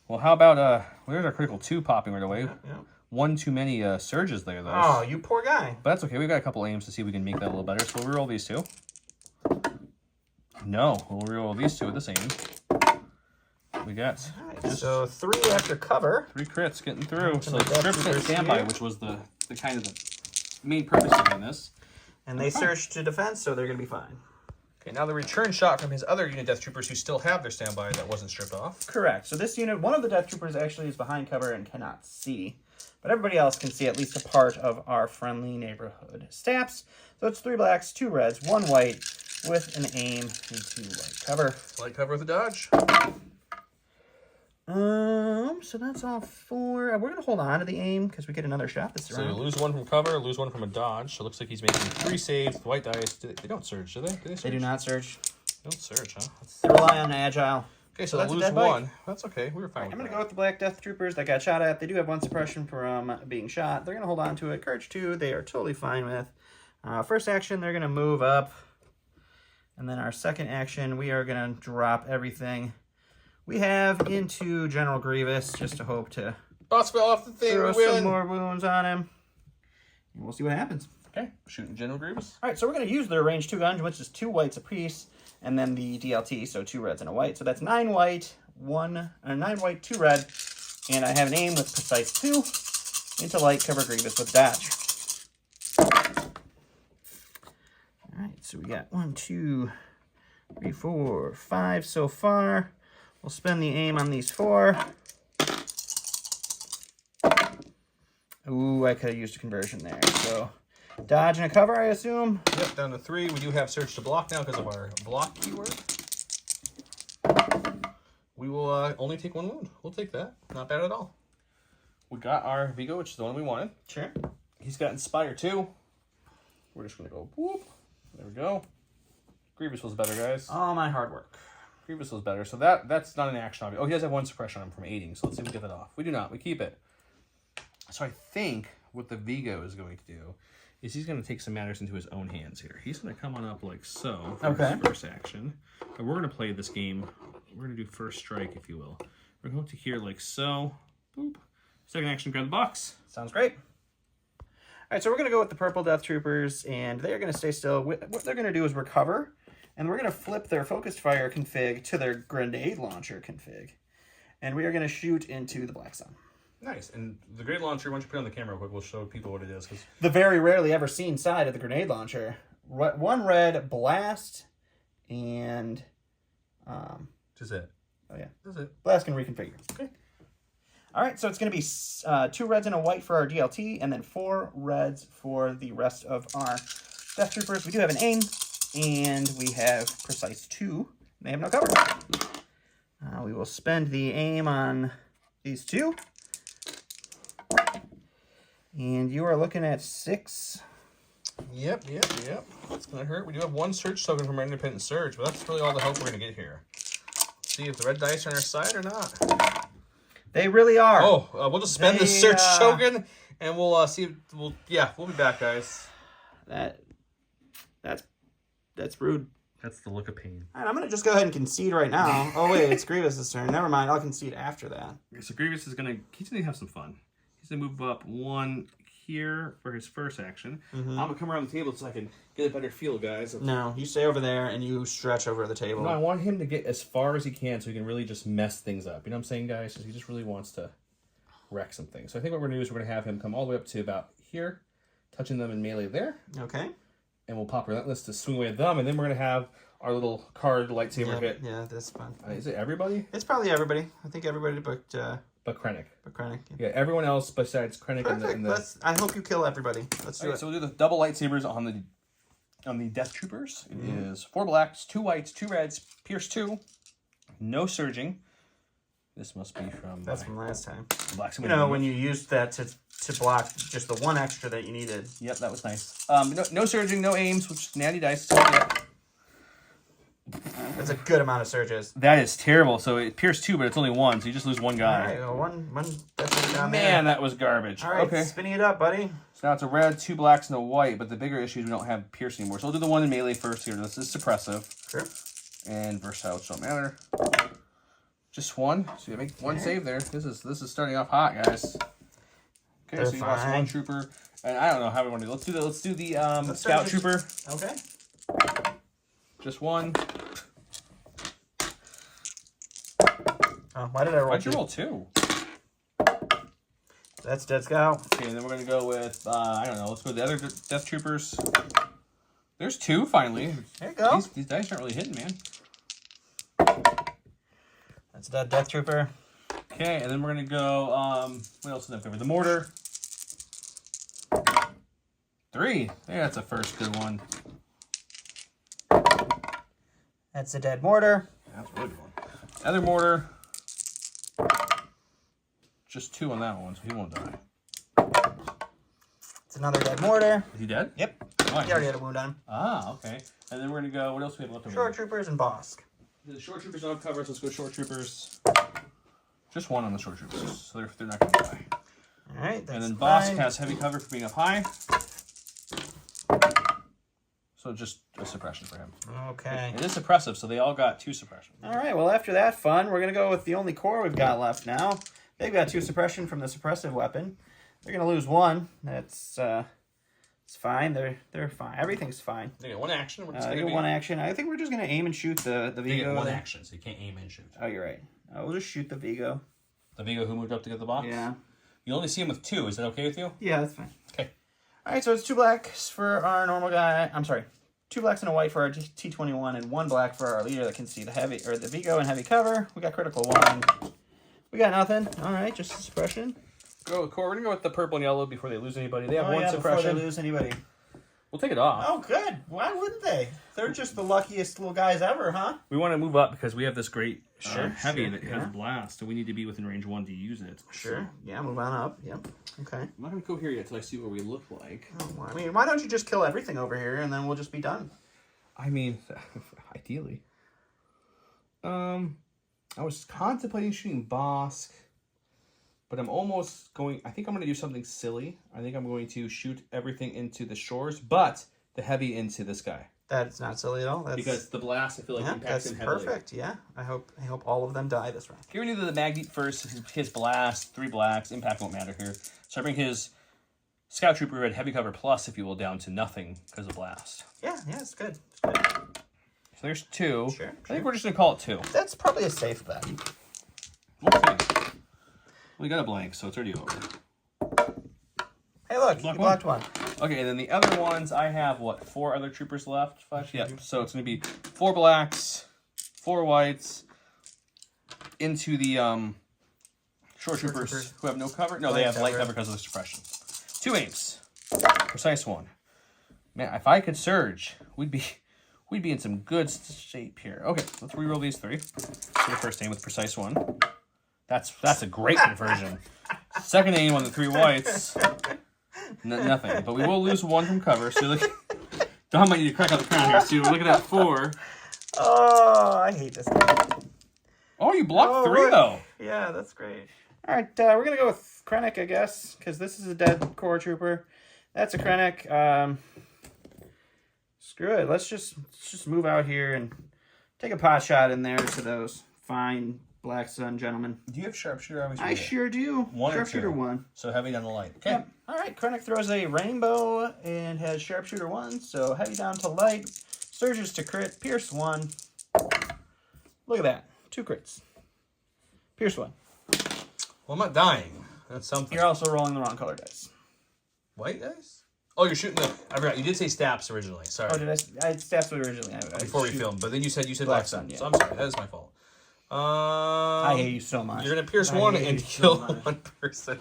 Well, how about there's our critical 2 popping right away. Yeah. 1 too many surges there, though. Oh, you poor guy. But that's okay. We've got a couple aims to see if we can make that a little better. So we'll reroll these 2. No, we'll reroll these 2 with the same. We got Right, so 3 after cover. 3 crits getting through. So Death strips that Troopers standby, here. which was the kind of the main purpose of doing this. And they surge to defense, so they're going to be fine. Okay, now the return shot from his other unit Death Troopers who still have their standby that wasn't stripped off. Correct. So this unit, one of the Death Troopers actually is behind cover and cannot see. But everybody else can see at least a part of our friendly neighborhood Staps. So it's 3 blacks, 2 reds, 1 white, with an aim into light cover. Light cover with a dodge. So that's all 4. We're gonna hold on to the aim because we get another shot this So you round. lose 1 from cover, lose 1 from a dodge. So it looks like he's making 3 saves with white dice. They don't surge, do they? They do not surge. They don't surge, huh? They rely on Agile. Okay, so that's they'll a lose dead bite. 1. That's okay. We were fine. I'm going to go with the Black Death Troopers that got shot at. They do have 1 suppression from being shot. They're going to hold on to it. Courage 2, they are totally fine with. First action, they're going to move up. And then our second action, we are going to drop everything we have into General Grievous just to hope to Boss fell off the thing. throw We some win. more wounds on him. And we'll see what happens. Okay, shooting General Grievous. All right, so we're going to use their range 2 guns, which is 2 whites apiece, and then the DLT, so 2 reds and a white. So that's 9 white, 9 white, 2 red, and I have an aim with precise 2 into light cover Grievous with dodge. All right, so we got 1, 2, 3, 4, 5 so far. We'll spend the aim on these 4. Ooh, I could have used a conversion there. So dodge and a cover, I assume. Yep, down to 3. We do have surge to block now because of our block keyword. We will only take 1 wound. We'll take that. Not bad at all. We got our Vigo, which is the one we wanted. Sure. He's got Inspire 2. We're just going to go whoop. There we go. Grievous was better, guys. All my hard work. Grievous was better. So that's not an action obvious. Oh, he does have one suppression on him from aiding. So let's see if we get that off. We do not. We keep it. So I think what the Vigo is going to do is he's going to take some matters into his own hands here. He's going to come on up like so for his first action. And we're going to play this game. We're going to do first strike, if you will. We're going to here like so. Boop. Second action, grab the box. Sounds great. All right, so we're going to go with the purple Death Troopers, and they're going to stay still. What they're going to do is recover, and we're going to flip their focused fire config to their grenade launcher config. And we are going to shoot into the Black Sun. Nice. And the grenade launcher, once you put it on the camera real quick, we'll show people what it is. Cause... The very rarely ever seen side of the grenade launcher. One red blast, and... Just it. Oh, yeah. That's it. Blast can reconfigure. Okay. All right, so it's going to be 2 reds and a white for our DLT, and then 4 reds for the rest of our Death Troopers. We do have an aim, and we have precise 2. They have no cover. We will spend the aim on these 2. And you are looking at 6. Yep. It's going to hurt. We do have 1 surge token from our independent surge, but that's really all the help we're going to get here. See if the red dice are on our side or not. They really are. Oh, we'll just spend the search token, and we'll see. We'll be back, guys. That's rude. That's the look of pain. All right, I'm gonna just go ahead and concede right now. Oh wait, it's Grievous's turn. Never mind, I'll concede after that. Okay, so Grievous is he's gonna have some fun. He's gonna move up 1 here for his first action. I'm gonna come around the table so I can get a better feel, guys. No, you stay over there and you stretch over the table. No, I want him to get as far as he can so he can really just mess things up. You know what I'm saying, guys? He just really wants to wreck some things. So I think what we're going to do is we're going to have him come all the way up to about here, touching them in melee there. Okay. And we'll pop Relentless to swing away at them, and then we're going to have our little card lightsaber hit. Yeah, that's fun. Is it everybody? It's probably everybody. I think everybody but Krennic. But Krennic. Yeah, everyone else besides Krennic and the... I hope you kill everybody. Let's do it. So we'll do the double lightsabers on the Death Troopers. It is 4 blacks, 2 whites, 2 reds, pierce 2, no surging. This must be from... That's from last time. Blacks you know, when you used that to block just the 1 extra that you needed. Yep, that was nice. No surging, no aims, which is natty dice. That's a good amount of surges. That is terrible. So it pierced 2, but it's only 1, so you just lose 1 guy. All right, well, one that's down there. Man, that was garbage. All right, okay. Spinning it up, buddy. So now it's a red, 2 blacks, and a white, but the bigger issue is we don't have pierce anymore. So we'll do the one in melee first here. This is suppressive. Sure. And versatile, which don't matter. Just 1. So you make 1 save there. This is starting off hot, guys. Okay, They're so you lost 1 trooper. And I don't know how we want to do it. Let's do the scout trooper. Okay. Just 1. Oh, why did I roll? Why'd you roll 2? That's Dead Scout. Okay, and then we're going to go with, I don't know, let's go with the other Death Troopers. There's 2, finally. There you go. These dice aren't really hitting, man. That's that Death Trooper. Okay, and then we're going to go, what else is that cover? The Mortar. 3. Yeah, that's a first good one. That's the Dead Mortar. That's a really good one. Other Mortar. Just 2 on that one, so he won't die. It's another Dead Mortar. Is he dead? Yep. Nice. He already had a wound on him. Ah, okay. And then we're going to go, what else do we have left over? Short Troopers and Bosk. The Short Troopers don't have cover, so let's go Short Troopers. Just 1 on the Short Troopers, so they're not going to die. All right, that's and then fine. Bosk has heavy cover for being up high. So just a suppression for him. Okay. It is suppressive, so they all got 2 suppression. All right, well, after that fun, we're going to go with the only core we've got left now. They've got 2 suppression from the suppressive weapon. They're going to lose 1. That's it's fine. They're fine. Everything's fine. They get 1 action. We're just they get 1 action. I think we're just going to aim and shoot the Vigo. They get 1 action, so you can't aim and shoot. Oh, you're right. We'll just shoot the Vigo. The Vigo who moved up to get the box? Yeah. You only see him with 2. Is that okay with you? Yeah, that's fine. Okay. All right, so it's 2 blacks for our normal guy. I'm sorry. 2 blacks and a white for our T21, and 1 black for our leader that can see the Vigo and heavy cover. We got critical 1. We got nothing. All right, just suppression. Go with core. We're gonna go with the purple and yellow before they lose anybody. They have 1 before suppression. they lose anybody. We'll take it off. Oh, good. Why wouldn't they? They're just the luckiest little guys ever, huh? We want to move up because we have this great heavy sure, that has blast, so we need to be within range 1 to use it. Sure. So. Yeah, move on up. Yep. Okay. I'm not gonna go here yet until I see what we look like. I mean, why don't you just kill everything over here and then we'll just be done? I mean, ideally. I was contemplating shooting Bosk, but I'm almost going... I think I'm going to do something silly. I think I'm going to shoot everything into the shores, but the heavy into this guy. That's not silly at all. That's, Because the blast, I feel like, impacts him heavily. Perfect. Yeah, I hope all of them die this round. Here we do the Magneet first. His blast, 3 blacks. Impact won't matter here. So I bring his Scout Trooper Red Heavy Cover Plus, if you will, down to nothing because of blast. Yeah, it's good. It's good. So there's 2. Sure. I think we're just going to call it 2. That's probably a safe bet. We'll see. We got a blank, so it's already over. Hey, look, you blocked one. Okay, and then the other ones, I have, 4 other troopers left? 5? Yep. So it's going to be 4 blacks, 4 whites, into the short troopers who have no cover. No, they have light cover because of the suppression. 2 aims. Precise 1. Man, if I could surge, we'd be in some good shape here. Okay, let's reroll these 3. So the first aim with precise 1. That's a great conversion. Second aim on the 3 whites. Nothing. But we will lose 1 from cover. So look, Don might need to crack out the crown here. So look at that 4. Oh, I hate this game. Oh, you blocked 3 though. Yeah, that's great. All right, we're gonna go with Krennic, I guess, because this is a dead core trooper. That's a Krennic. Screw it. Let's just move out here and take a pot shot in there to those fine Black Sun gentlemen. Do you have sharpshooter? I sure do. 1 or 2? Sharpshooter 1. So heavy down the light. Okay. Yep. All right, Krennic throws a rainbow and has sharpshooter 1, so heavy down to light, surges to crit, pierce 1. Look at that. 2 crits. Pierce 1. Well, I'm not dying. That's something. You're also rolling the wrong color dice. White dice? Oh, you're shooting the... I forgot. You did say Staps originally. Sorry. Oh, did I stats originally. Before we filmed. But then you said Black Sun. Yeah. So I'm sorry. That is my fault. I hate you so much. You're going to pierce 1 and kill 1 person.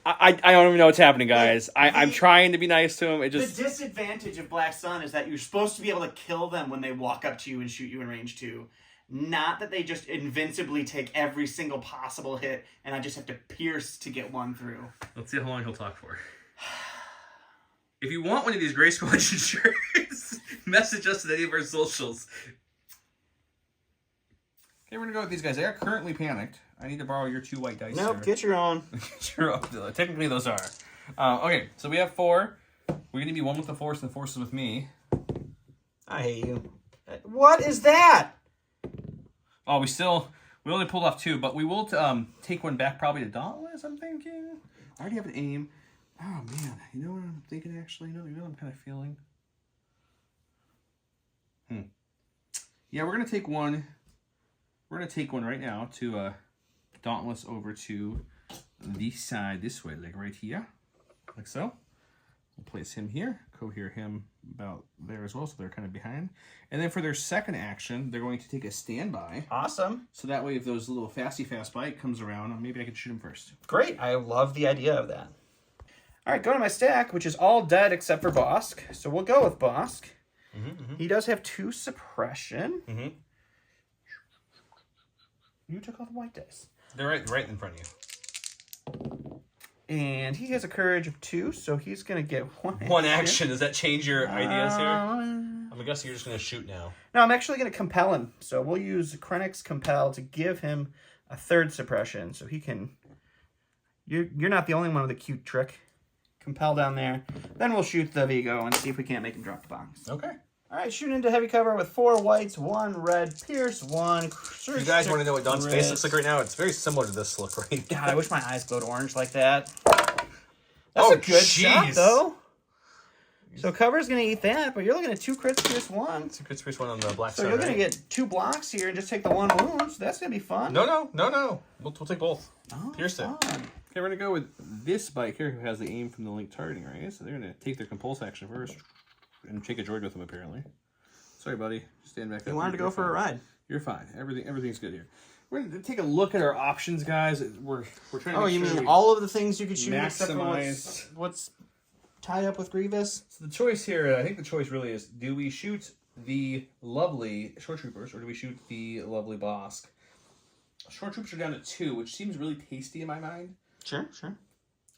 I don't even know what's happening, guys. I'm trying to be nice to him. The disadvantage of Black Sun is that you're supposed to be able to kill them when they walk up to you and shoot you in range 2. Not that they just invincibly take every single possible hit and I just have to pierce to get 1 through. Let's see how long he'll talk for. If you want one of these Gray Squadron shirts, message us at any of our socials. Okay, we're going to go with these guys. They are currently panicked. I need to borrow your 2 white dice. Nope, get your own. Technically, those are. Okay, so we have 4. We're going to be 1 with the Force and the Force is with me. I hate you. What is that? Oh, we only pulled off 2, but we will take 1 back probably to Dauntless, I'm thinking. I already have an aim. Oh, man. You know what I'm thinking, actually? You know what I'm kind of feeling? Yeah, we're going to take 1. We're going to take 1 right now to Dauntless over to this side, this way, like right here. Like so. We'll place him here, cohere him about there as well, so they're kind of behind. And then for their second action, they're going to take a standby. Awesome. So that way, if those little fast bite comes around, maybe I can shoot him first. Great. I love the idea of that. All right, go to my stack, which is all dead except for Bosk. So we'll go with Bosk. He does have 2 suppression. You took all the white dice. They're right in front of you. And he has a courage of 2, so he's going to get 1 action. 1 action. Does that change your ideas here? I'm guessing you're just going to shoot now. No, I'm actually going to compel him. So we'll use Krennic's Compel to give him a 3rd suppression. So he can... You're not the only one with a cute trick. Compel down there. Then we'll shoot the Vigo and see if we can't make him drop the box. Okay. All right, shooting into heavy cover with 4 whites, 1 red, pierce 1. If you guys want to know what Don's face looks like right now, it's very similar to this look right now. God, I wish my eyes glowed orange like that. That's a good shot, though. So cover's going to eat that, but you're looking at 2 crits, pierce 1. 2 crits, pierce 1 on the black side. So you're going to get 2 blocks here and just take the 1 wound. So that's going to be fun. No. We'll take both. Oh, pierce it. Fun. Okay, we're going to go with this bike here who has the aim from the link targeting, right? So they're going to take their compulse action first and take a droid with them, apparently. Sorry, buddy. Stand back up. You wanted to go for a ride. You're fine. Everything's good here. We're going to take a look at our options, guys. We're trying to make you mean all of the things you could shoot except for maximize what's tied up with Grievous? So the choice here, I think the choice really is, do we shoot the lovely Short Troopers or do we shoot the lovely Bosk? Short Troopers are down to 2, which seems really tasty in my mind. Sure.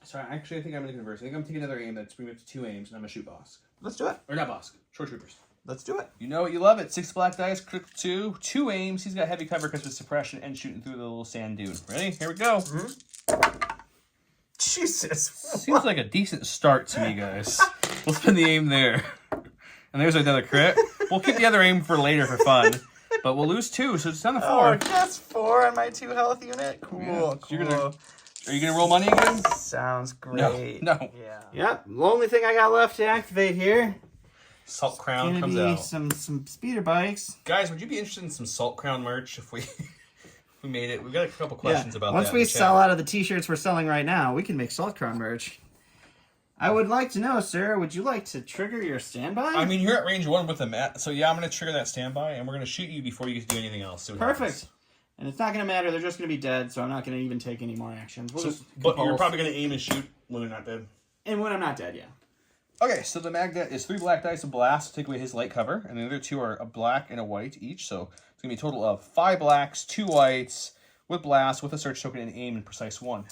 So I think I'm going to converse. I think I'm going to take another aim that's bring me up to 2 aims, and I'm going to shoot Bosk. Let's do it. Or not Bosk. Shore Troopers. Let's do it. You know it, you love it. 6 black dice, critical 2, 2 aims. He's got heavy cover because of suppression and shooting through the little sand dune. Ready? Here we go. Jesus. Seems like a decent start to me, guys. We'll spin the aim there. And there's another crit. We'll keep the other aim for later for fun. But we'll lose 2, so it's down to 4. Oh, just 4 on my 2 health unit? Cool, Yeah. cool. Are you gonna roll money again? Sounds great. No. Yeah. Yep. The only thing I got left to activate here Salt Crown gonna comes be out. some speeder bikes. Guys, would you be interested in some Salt Crown merch if we we made it? We've got a couple questions about Once that. we in the sell chat. out of the t-shirts we're selling right now, we can make Salt Crown merch. I would like to know, sir, would you like to trigger your standby? I mean, you're at range 1 with the mat, so yeah, I'm gonna trigger that standby, and we're gonna shoot you before you get to do anything else. So Perfect. And it's not going to matter. They're just going to be dead, so I'm not going to even take any more actions. We'll just But you're compulse. probably going to aim and shoot when they're not dead. And when I'm not dead, yeah. Okay, so the magnet is 3 black dice of blast to take away his light cover, and the other 2 are a black and a white each, so it's gonna be a total of 5 blacks, 2 whites, with blast, with a search token, and aim in precise 1.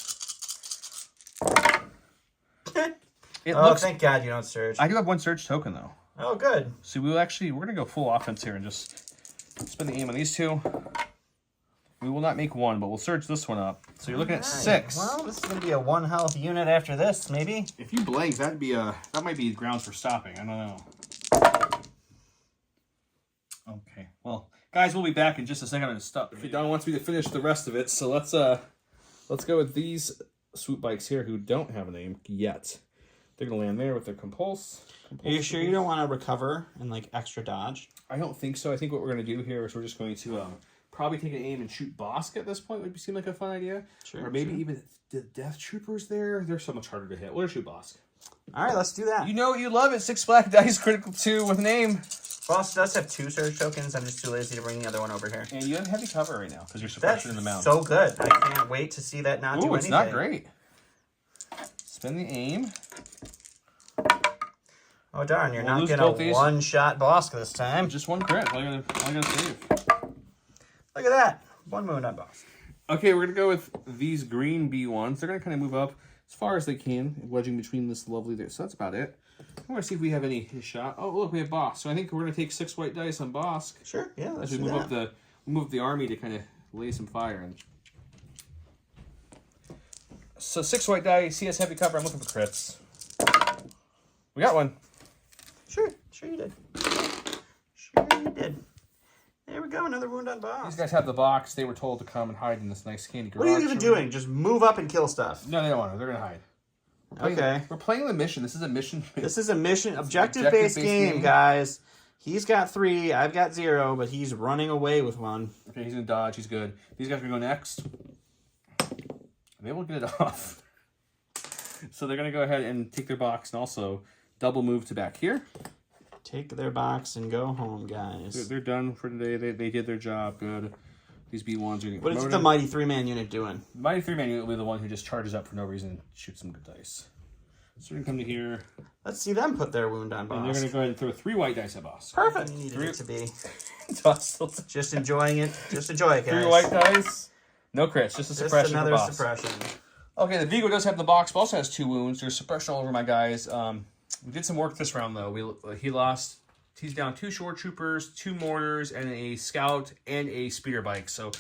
It looks. Thank God you don't surge. I do have 1 search token though, Oh, good. so we're gonna go full offense here and just spin the aim on these 2. We will not make 1, but we'll search this one up. So you're looking at 6. Well, this is going to be a 1 health unit after this, maybe. If you blank, that might be grounds for stopping. I don't know. Okay, well, guys, we'll be back in just a second to stop. Don wants me to finish the rest of it, so let's go with these swoop bikes here who don't have a name yet. They're gonna land there with their compulse. Are you sure you don't want to recover and, like, extra dodge? I don't think so. I think what we're gonna do here is we're just going to probably take an aim and shoot Bosk at this point. Would seem like a fun idea. Sure. Or maybe even the Death Troopers there. They're so much harder to hit. We'll just shoot Bosk. All right, let's do that. You know you love it. 6 black dice, critical 2 with an aim. Boss does have 2 surge tokens. I'm just too lazy to bring the other one over here. And you have heavy cover right now because you're That's suppression in the mount. so good. I can't wait to see that not do Ooh, anything. it's not great. Spin the aim. Oh, darn. You're We'll not lose going both to these. one-shot Bosk this time. Just 1 crit. All I gotta save. Look at that. 1 wound on Bosk. Okay, we're gonna go with these green B1s. They're gonna kind of move up as far as they can, wedging between this lovely there. So that's about it. I want to see if we have any shot. Oh, look, we have Bosk. So I think we're gonna take 6 white dice on Bosk. Sure, yeah, let's As we do move that. up the army to kind of lay some fire in. So 6 white dice. CS heavy cover. I'm looking for crits. We got 1. Sure you did. Sure you did. There we go, another wound on Bosk. These guys have the box. They were told to come and hide in this nice candy garage. What are you even doing? Just move up and kill stuff. No, they don't want to. They're gonna hide. Okay. We're playing the mission. This is a mission. This is a mission, objective-based game, guys. He's got 3, I've got 0, but he's running away with 1. Okay, he's gonna dodge. He's good. These guys are gonna go next. They will get it off. So they're gonna go ahead and take their box and also double move to back here. Take their box and go home, guys. They're done for today. They did their job. Good. These B1s are getting What is promoted. the mighty 3-man unit doing? Mighty 3-man will be the one who just charges up for no reason and shoots some good dice. So we're gonna come to here. Let's see them put their wound on And they're Bosk. gonna go ahead and throw 3 white dice at Boss. Perfect. You needed it to be. Hostile. Just enjoying it. Just enjoy it, guys. 3 white dice. No crits. Just a Just suppression another for Boss. suppression. Okay, the Vigo does have the box, but also has 2 wounds. There's suppression all over my guys. We did some work this round, though. He lost... He's down 2 shore troopers, 2 mortars, and a scout, and a speeder bike. So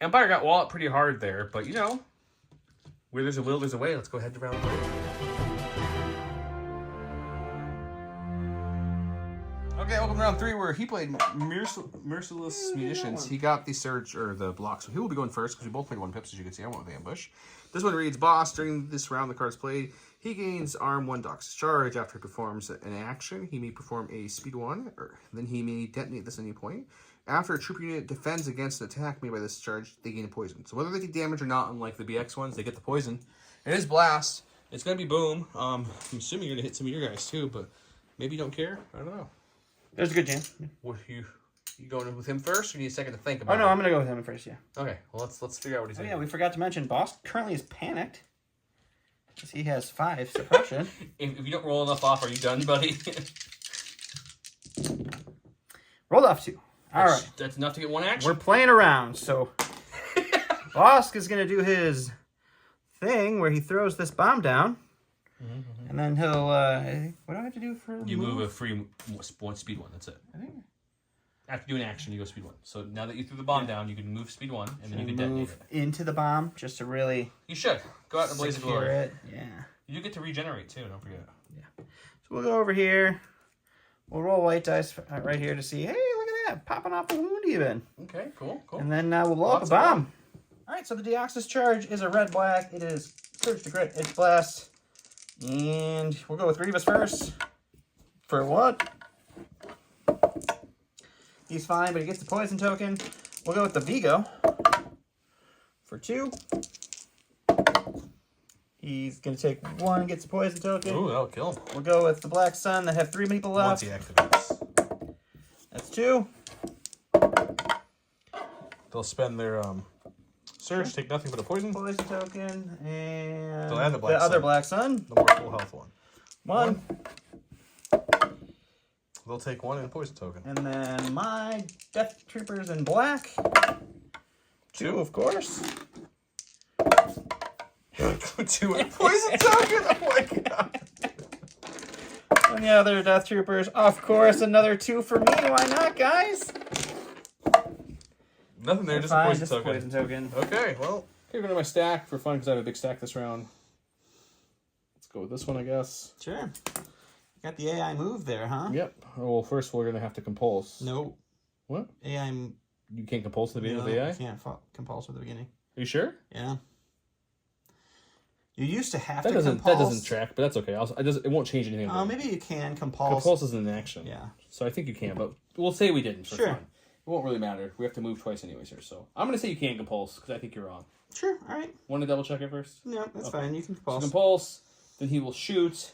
Empire got walloped pretty hard there. But, you know, where there's a will, there's a way. Let's go ahead to round 3. Okay, welcome to round 3, where he played Merciless Munitions. He got the surge, or the block, so he will be going first, because we both played 1 pips, as you can see. I went with ambush. This one reads, Boss, during this round the card is played, he gains arm 1 dox charge. After he performs an action, he may perform a speed 1, or then he may detonate this at any point. After a troop unit defends against an attack made by this charge, they gain a poison. So whether they take damage or not, unlike the BX ones, they get the poison. It is blast. It's going to be boom. I'm assuming you're going to hit some of your guys too, but maybe you don't care. I don't know. There's a good chance. What you going with him first, or do you need a second to think about Oh, no, it? I'm going to go with him first, yeah. Okay, well, let's figure out what he's Oh, doing. yeah, we forgot to mention Boss currently is panicked. Because he has 5 suppression. If you don't roll enough off, are you done, buddy? Rolled off 2. All right. That's enough to get 1 action? We're playing around, so Bosk is going to do his thing where he throws this bomb down. And then he'll, what do I have to do for You move a free one speed one. That's it. I think After doing action, you go speed one. So now that you threw the bomb down, you can move speed one, and then you can detonate move it. into the bomb just to really You should. Go out in a blaze of secure glory. it. Yeah. You get to regenerate, too. Don't forget. Yeah. So we'll go over here. We'll roll white dice right here to see, hey, look at that. Popping off the wound even. Okay, cool. And then we'll blow up a bomb. All right, so the Deoxys charge is a red-black. It is Surge to Crit. It's Blast. And we'll go with Grievous first. For what? He's fine, but he gets the poison token. We'll go with the Vigo. For 2. He's going to take 1, gets the poison token. Ooh, that'll kill him. We'll go with the Black Sun that have 3 people left. Once he activates. That's 2. They'll spend their surge, take nothing but a poison. Poison token. And They'll add the Black other Sun. Black Sun. The more full health one. 1. They'll take 1 and a poison token. And then my Death Troopers in black. 2, of course. 2 and a poison token? Oh my god. And the other Death Troopers, of course, another 2 for me. Why not, guys? Nothing there, just Fine, a poison just token. poison token. Okay, well. Okay, we're going to my stack for fun because I have a big stack this round. Let's go with this one, I guess. Sure. Got the AI move there, huh? Yep. Well, first we're going to have to compulse. No. What? AI. You can't compulse at the beginning of the AI? You can't compulse at the beginning. Are you sure? Yeah. You used to have That to doesn't compulse. that doesn't track, but that's okay. It won't change anything. Oh, maybe you can compulse. Compulse is an action. Yeah. So I think you can, but we'll say we didn't for Sure. fun. It won't really matter. We have to move twice anyways here, so I'm going to say you can compulse because I think you're wrong. Sure, all right. Want to double check it first? No, that's Okay. fine. You can So compulse. compulse, then he will shoot.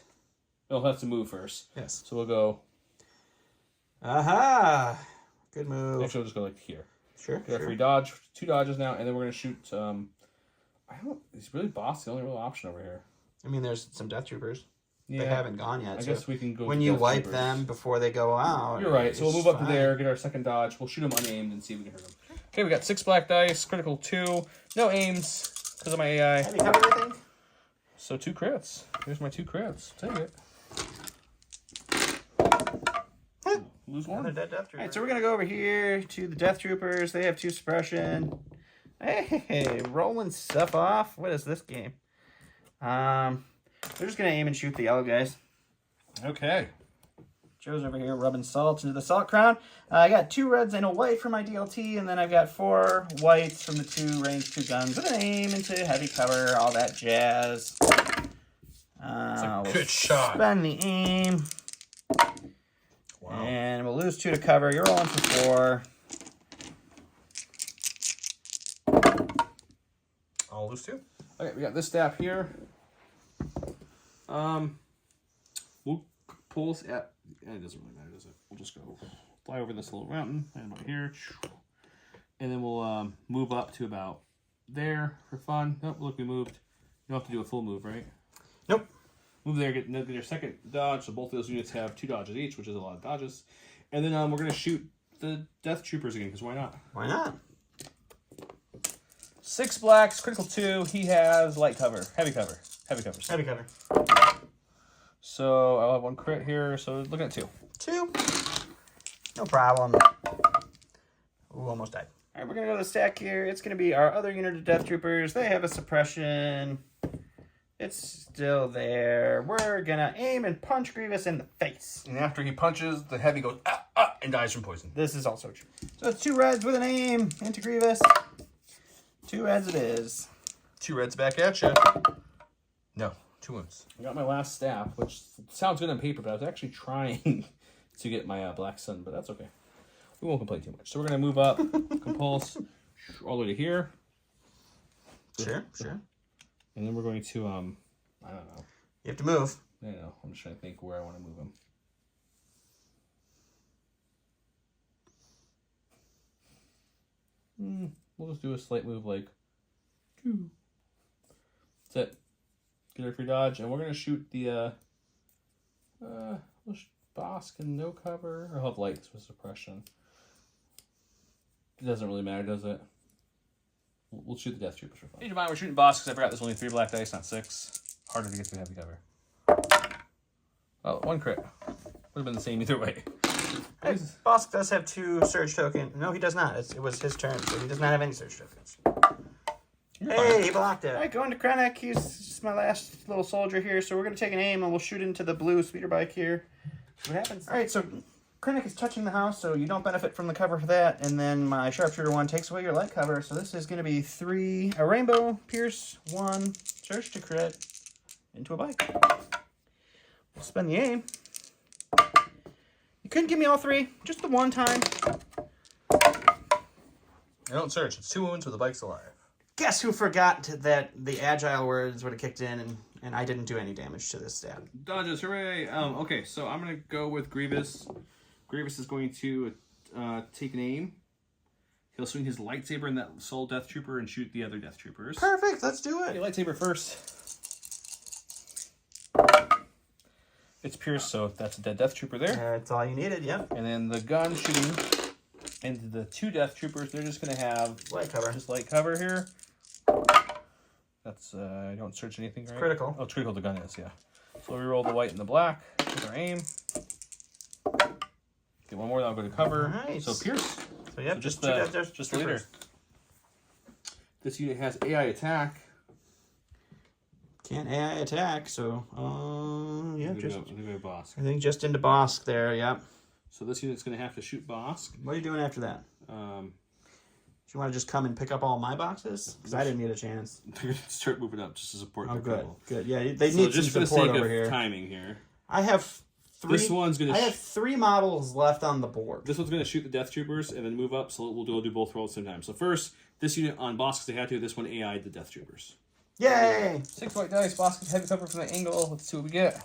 He'll have to move first. Yes. So we'll go. Aha! Good move. Actually, we'll just go like here. Sure, Get a free dodge, 2 dodges now, and then we're gonna shoot. He's really boss. The only real option over here. I mean, there's some Death Troopers. Yeah, They haven't gone yet. I so guess we can go. when to you Death wipe Troopers. them before they go out. You're right. So we'll it's move up to fine. there, get our second dodge. We'll shoot him unaimed and see if we can hurt him. Okay, we got 6 black dice, critical 2, no aims because of my AI. Have you covered everything? So 2 crits. Here's my 2 crits. Take it. Lose one. Another dead Death Trooper. All Alright, so we're going to go over here to the Death Troopers. They have 2 suppression. Hey, rolling stuff off. What is this game? They're just going to aim and shoot the yellow guys. Okay. Joe's over here rubbing salt into the salt crown. I got 2 reds and a white for my DLT, and then I've got 4 whites from the 2 ranged 2 guns with an aim into heavy cover, all that jazz. We'll Good shot. spend the aim. Wow. And we'll lose 2 to cover. You're rolling for 4. I'll lose 2. Okay, we got this staff here. We'll pulse at. It doesn't really matter, does it? We'll just go fly over this little mountain and about here, and then we'll move up to about there for fun. Nope, look, we moved. You don't have to do a full move, right? Nope. Move there, get your second dodge. So both of those units have 2 dodges each, which is a lot of dodges. And then we're gonna shoot the Death Troopers again, because why not? Why not? 6 blacks, critical 2. He has light cover, heavy cover, heavy covers. Heavy cover. So I'll have 1 crit here. So looking at 2. 2. No problem. Ooh, almost died. All right, we're going to go to the stack here. It's going to be our other unit of Death Troopers. They have a suppression. It's still there. We're going to aim and punch Grievous in the face. And after he punches, the heavy goes, and dies from poison. This is also true. So it's 2 reds with an aim into Grievous. 2 reds it is. 2 reds back at you. No, 2 wounds. I got my last staff, which sounds good on paper, but I was actually trying to get my Black Sun, but that's okay. We won't complain too much. So we're going to move up, compulse, all the way to here. Sure, sure. And then we're going to, I don't know. You have to move. I don't know. I'm just trying to think where I want to move him. We'll just do a slight move like, that's it. Get a free dodge, and we're going to shoot the, boss can no cover. I'll have lights with suppression. It doesn't really matter, does it? We'll shoot the Death Troopers for fun. Keep in mind, we're shooting boss because I forgot there's only 3 black dice, not 6. Harder to get through heavy cover. Oh, 1 crit. Would have been the same either way. Hey, Bosk does have 2 surge tokens. No, he does not. It was his turn, so he does not have any surge tokens. Hey, he blocked it. All right, going to Krennic. He's just my last little soldier here, so we're going to take an aim, and we'll shoot into the blue speeder bike here. See what happens. All right, so Krennic is touching the house, so you don't benefit from the cover for that, and then my sharpshooter 1 takes away your light cover, so this is going to be 3, a rainbow, pierce, 1, surge to crit, into a bike. We'll spend the aim. You couldn't give me all 3, just the 1 time. I don't search. It's 2 wounds with the bike's alive. Guess who forgot that the agile words would have kicked in, and I didn't do any damage to this stab. Dodges, hooray! Okay, so I'm gonna go with Grievous. Grievous is going to take an aim. He'll swing his lightsaber in that Soul Death Trooper and shoot the other Death Troopers. Perfect, let's do it. Okay, lightsaber first. It's pierced, so that's a dead Death Trooper there. That's all you needed, yep. And then the gun shooting into the 2 Death Troopers. They're just gonna have Light cover. just light cover here. That's I don't search anything, right? Critical. Oh, it's critical. The gun is, yeah. So we roll the white and the black with our aim. Get 1 more. That'll go to cover. Nice. So pierce. So yep, So just just the leader. This unit has AI attack. Can't AI attack, so yeah, just Bosk. I think just into Bosk there, yep. So this unit's gonna have to shoot Bosk. What are you doing after that? Do you want to just come and pick up all my boxes? Because I didn't need a chance. They're gonna start moving up just to support. Oh, the good, people. good. Yeah, they So need just some for the support sake over of here. timing here. I have 3. This one's gonna. I have 3 models left on the board. This one's gonna shoot the Death Troopers and then move up. So we'll do both rolls at the same time. So first, this unit on Bosk, because they had to. This one AI'd the Death Troopers. Yay! 6 white dice. Bosk is heavy cover from the angle. Let's see what we get.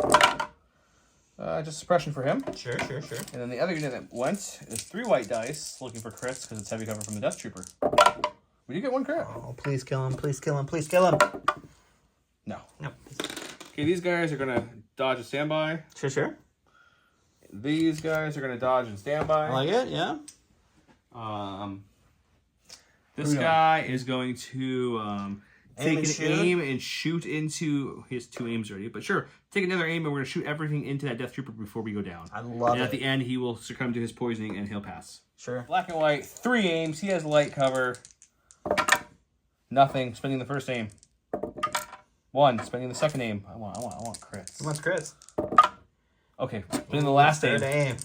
Just suppression for him. Sure. And then the other unit that went is 3 white dice, looking for crits because it's heavy cover from the Death Trooper. We do get 1 crit. Oh, please kill him! Please kill him! Please kill him! No. No. Okay, these guys are gonna dodge and standby. Sure. These guys are gonna dodge and standby. I like it. Yeah. This guy is going to take an shoot? aim and shoot into his 2 aims already. But sure, take another aim and we're gonna shoot everything into that Death Trooper before we go down. I love and it. at the end, he will succumb to his poisoning and he'll pass. Sure. Black and white, 3 aims. He has light cover. Nothing. Spending the first aim. 1. Spending the second aim. I want crits. Who wants crits? Okay. Spending the last aim. Third aim.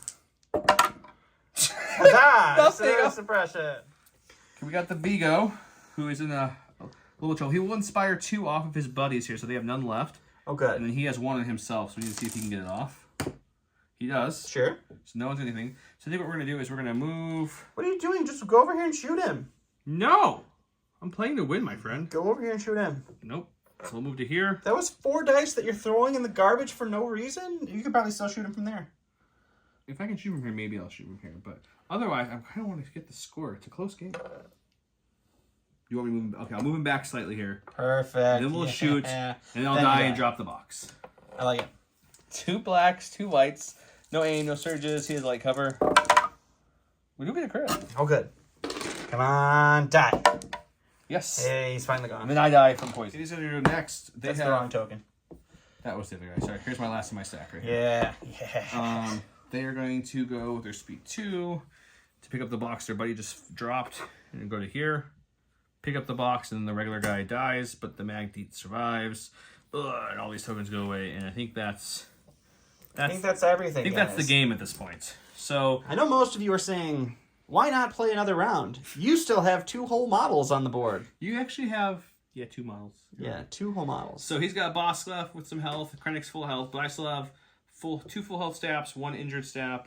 Huzzah! Suppression. We got the Vigo, who is in a little trouble. He will inspire 2 off of his buddies here, so they have none left. Oh, good. And then he has 1 on himself, so we need to see if he can get it off. He does. Sure. So no one's anything. So I think what we're going to do is we're going to move... What are you doing? Just go over here and shoot him. No! I'm playing to win, my friend. Go over here and shoot him. Nope. So we'll move to here. That was 4 dice that you're throwing in the garbage for no reason? You could probably still shoot him from there. If I can shoot from here, maybe I'll shoot from here. But otherwise, I kind of want to get the score. It's a close game. You want me to move? Okay, I'll move him back slightly here. Perfect. And then we'll shoot, and then I'll die and drop the box. I like it. 2 blacks, 2 whites. No aim, no surges. He has light cover. We do get a crit. Oh, good. Come on, die. Yes. Hey, he's finally And gone. then I die from poison. These are going to do next. That's the wrong token. That was the other guy. Sorry. Here's my last of my stack right here. Yeah. They are going to go with their speed 2 to pick up the box their buddy just dropped and go to here. Pick up the box, and then the regular guy dies, but the mag deet survives. And all these tokens go away, and I think that's I think that's everything. I think that's the game at this point. So I know most of you are saying, why not play another round? You still have 2 whole models on the board. you actually have 2 models. Yeah, 2 whole models. So he's got a boss left with some health. Krennic's full health, but I still have 2 full health stabs, 1 injured stab,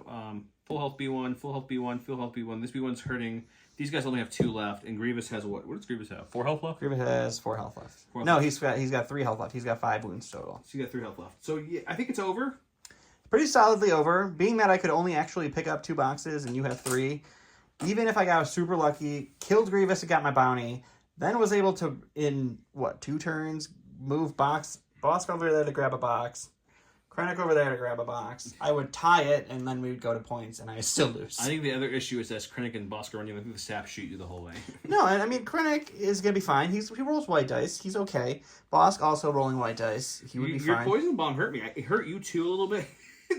full health B1, full health B1, full health B1. This B1's hurting. These guys only have 2 left, and Grievous has what? What does Grievous have? 4 health left? Grievous has 4 health left. 4 No, health he's got 3 health left. He's got 5 wounds total. So you got 3 health left. So yeah, I think it's over. Pretty solidly over. Being that I could only actually pick up 2 boxes and you have 3, even if I got super lucky, killed Grievous and got my bounty, then was able to, in, 2 turns, move Bosk over there to grab a box, Krennic over there to grab a box. I would tie it, and then we would go to points, and I still lose. I think the other issue is that Krennic and Bosk are running. I think the sap shoot you the whole way. No, and I mean, Krennic is going to be fine. He rolls white dice. He's okay. Bosk also rolling white dice. He would be Your fine. poison bomb hurt me. It hurt you too a little bit.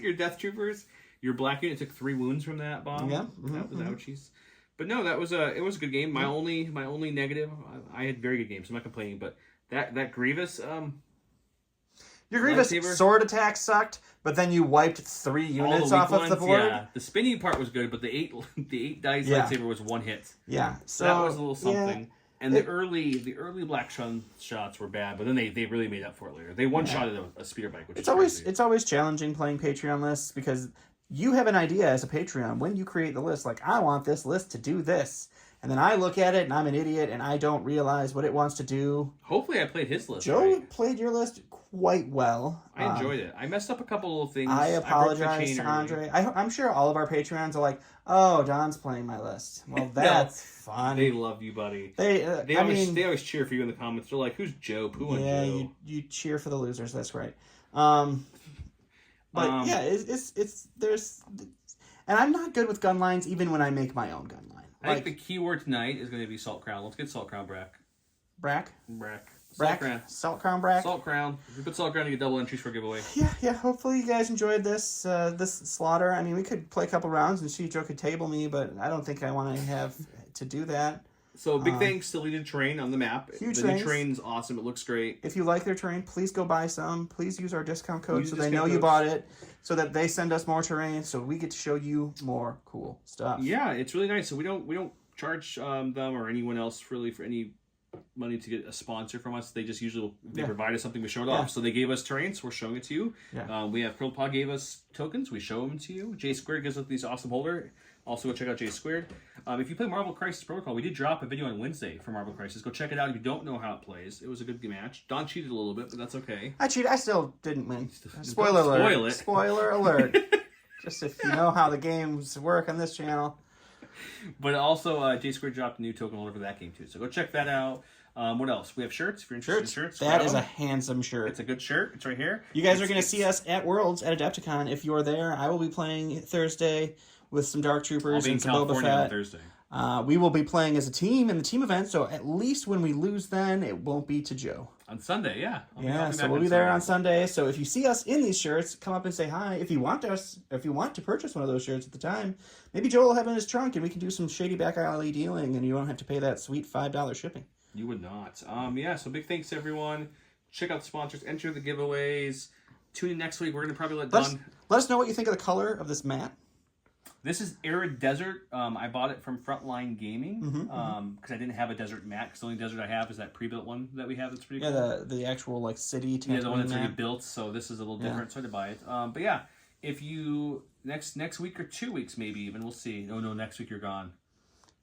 your Death Troopers, your black unit took 3 wounds from that bomb. Yeah. That was ouchies. But no, it was a good game. My only negative, I had very good games. I'm not complaining, but that Grievous, your Grievous lightsaber, sword attack sucked, but then you wiped 3 units off of the board. Yeah, the spinning part was good, but the 8 dice lightsaber was 1 hit. Yeah, so that was a little something. Yeah, and the early Black Sun shots were bad, but then they really made up for it later. They one-shotted a speeder bike, which it's always challenging playing Patreon lists because you have an idea as a Patreon when you create the list. Like, I want this list to do this. And then I look at it, and I'm an idiot, and I don't realize what it wants to do. Hopefully I played his list Joe right. played your list quite well. I enjoyed it. I messed up a couple of things. I apologize to Andre. I'm sure all of our Patreons are like, oh, Don's playing my list. Well, that's fun. They love you, buddy. They always cheer for you in the comments. They're like, who's Joe? Pooh on Joe. Yeah, you cheer for the losers. That's right. But yeah, it's there's, and I'm not good with gun lines even when I make my own gun line. I think the keyword tonight is going to be Salt Crown. Let's get Salt Crown Brack. Brack. Salt Crown. Salt Crown Brack. Salt Crown. If you put Salt Crown, you get double entries for a giveaway. Yeah. Hopefully you guys enjoyed this this slaughter. I mean, we could play a couple rounds and see if Joe could table me, but I don't think I want to have to do that. So big thanks to Leaded Terrain on the map. Huge the thanks. new terrain's awesome. It looks great. If you like their terrain, please go buy some. Please use our discount code so they know you bought it, so that they send us more terrain, so we get to show you more cool stuff. Yeah, it's really nice. So we don't charge them or anyone else really for any money to get a sponsor from us. They just usually provide us something, we show it off. So they gave us terrain, so we're showing it to you. Yeah. We have Curled Paw gave us tokens, we show them to you. J Squared gives us these awesome holder. Also go check out J Squared. If you play Marvel Crisis Protocol, we did drop a video on Wednesday for Marvel Crisis. Go check it out if you don't know how it plays. It was a good match. Don cheated a little bit, but that's okay. I cheated. I still didn't win. Spoiler alert. Spoiler alert. Just if you know how the games work on this channel. But also, J Squared dropped a new token holder for that game too. So go check that out. What else? We have shirts. If you're interested in shirts, that is a handsome shirt. It's a good shirt. It's right here. You guys are going to see us at Worlds at Adepticon. If you're there, I will be playing Thursday with some Dark Troopers and some Boba Fett. On Thursday. We will be playing as a team in the team event, so at least when we lose then, it won't be to Joe. On Sunday, yeah. So we'll be there on Sunday. So if you see us in these shirts, come up and say hi. If you want to purchase one of those shirts at the time, maybe Joe will have it in his trunk and we can do some shady back alley dealing and you won't have to pay that sweet $5 shipping. You would not. So big thanks to everyone. Check out the sponsors, enter the giveaways. Tune in next week. We're going to probably let us know what you think of the color of this mat. This is Arid Desert. I bought it from Frontline Gaming because I didn't have a desert mat. Because the only desert I have is that pre-built one that we have. That's pretty cool. Yeah, the actual like city. Yeah, the one that's already built. So this is a little different. So I had to buy it. But yeah, if you next week or 2 weeks maybe even, we'll see. Oh no, next week you're gone.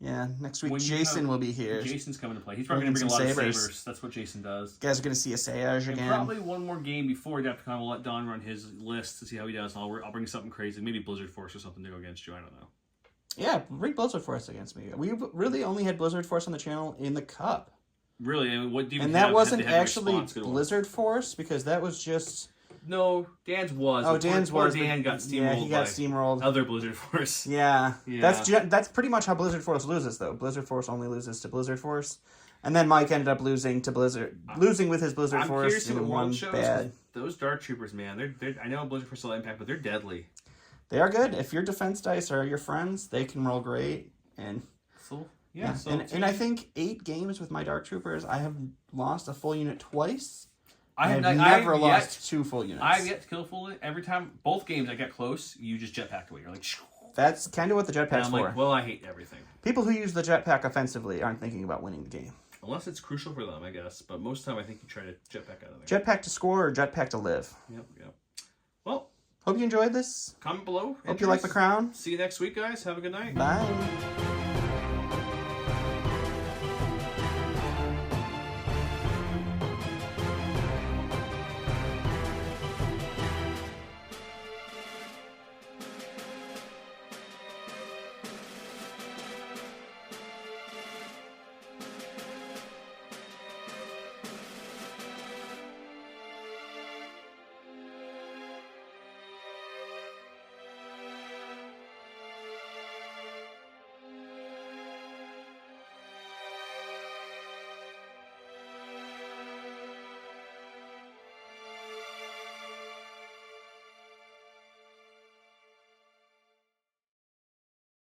Yeah, next week Jason will be here. Jason's coming to play. He's probably going to bring a lot of sabers. That's what Jason does. You guys are going to see a Sayaj again. And probably one more game before Adepticon. We'll let Don run his list to see how he does. And I'll bring something crazy. Maybe Blizzard Force or something to go against you. I don't know. Yeah, bring Blizzard Force against me. We really only had Blizzard Force on the channel in the Cup. Really? I mean, what do you and that wasn't actually Blizzard Force because that was just... No, Dan's was. Oh, Dan's was. Dan got steamrolled. Yeah, he got steamrolled. Other Blizzard Force. Yeah. That's pretty much how Blizzard Force loses, though. Blizzard Force only loses to Blizzard Force, and then Mike ended up losing to losing with his Blizzard Force in one bad. Those Dark Troopers, man, they're I know Blizzard Force will impact, but they're deadly. They are good. If your defense dice are your friends, they can roll great. And and I think 8 games with my Dark Troopers, I have lost a full unit twice. I have never lost 2 full units. I've yet to kill full. Every time, both games I get close, you just jetpack away. You're like, that's kind of what the jetpack's for. Like, well, I hate everything. People who use the jetpack offensively aren't thinking about winning the game. Unless it's crucial for them, I guess. But most of the time, I think you try to jetpack out of there. Jetpack to score or jetpack to live. Yep. Well, hope you enjoyed this. Comment below. Hope you like the crown. See you next week, guys. Have a good night. Bye.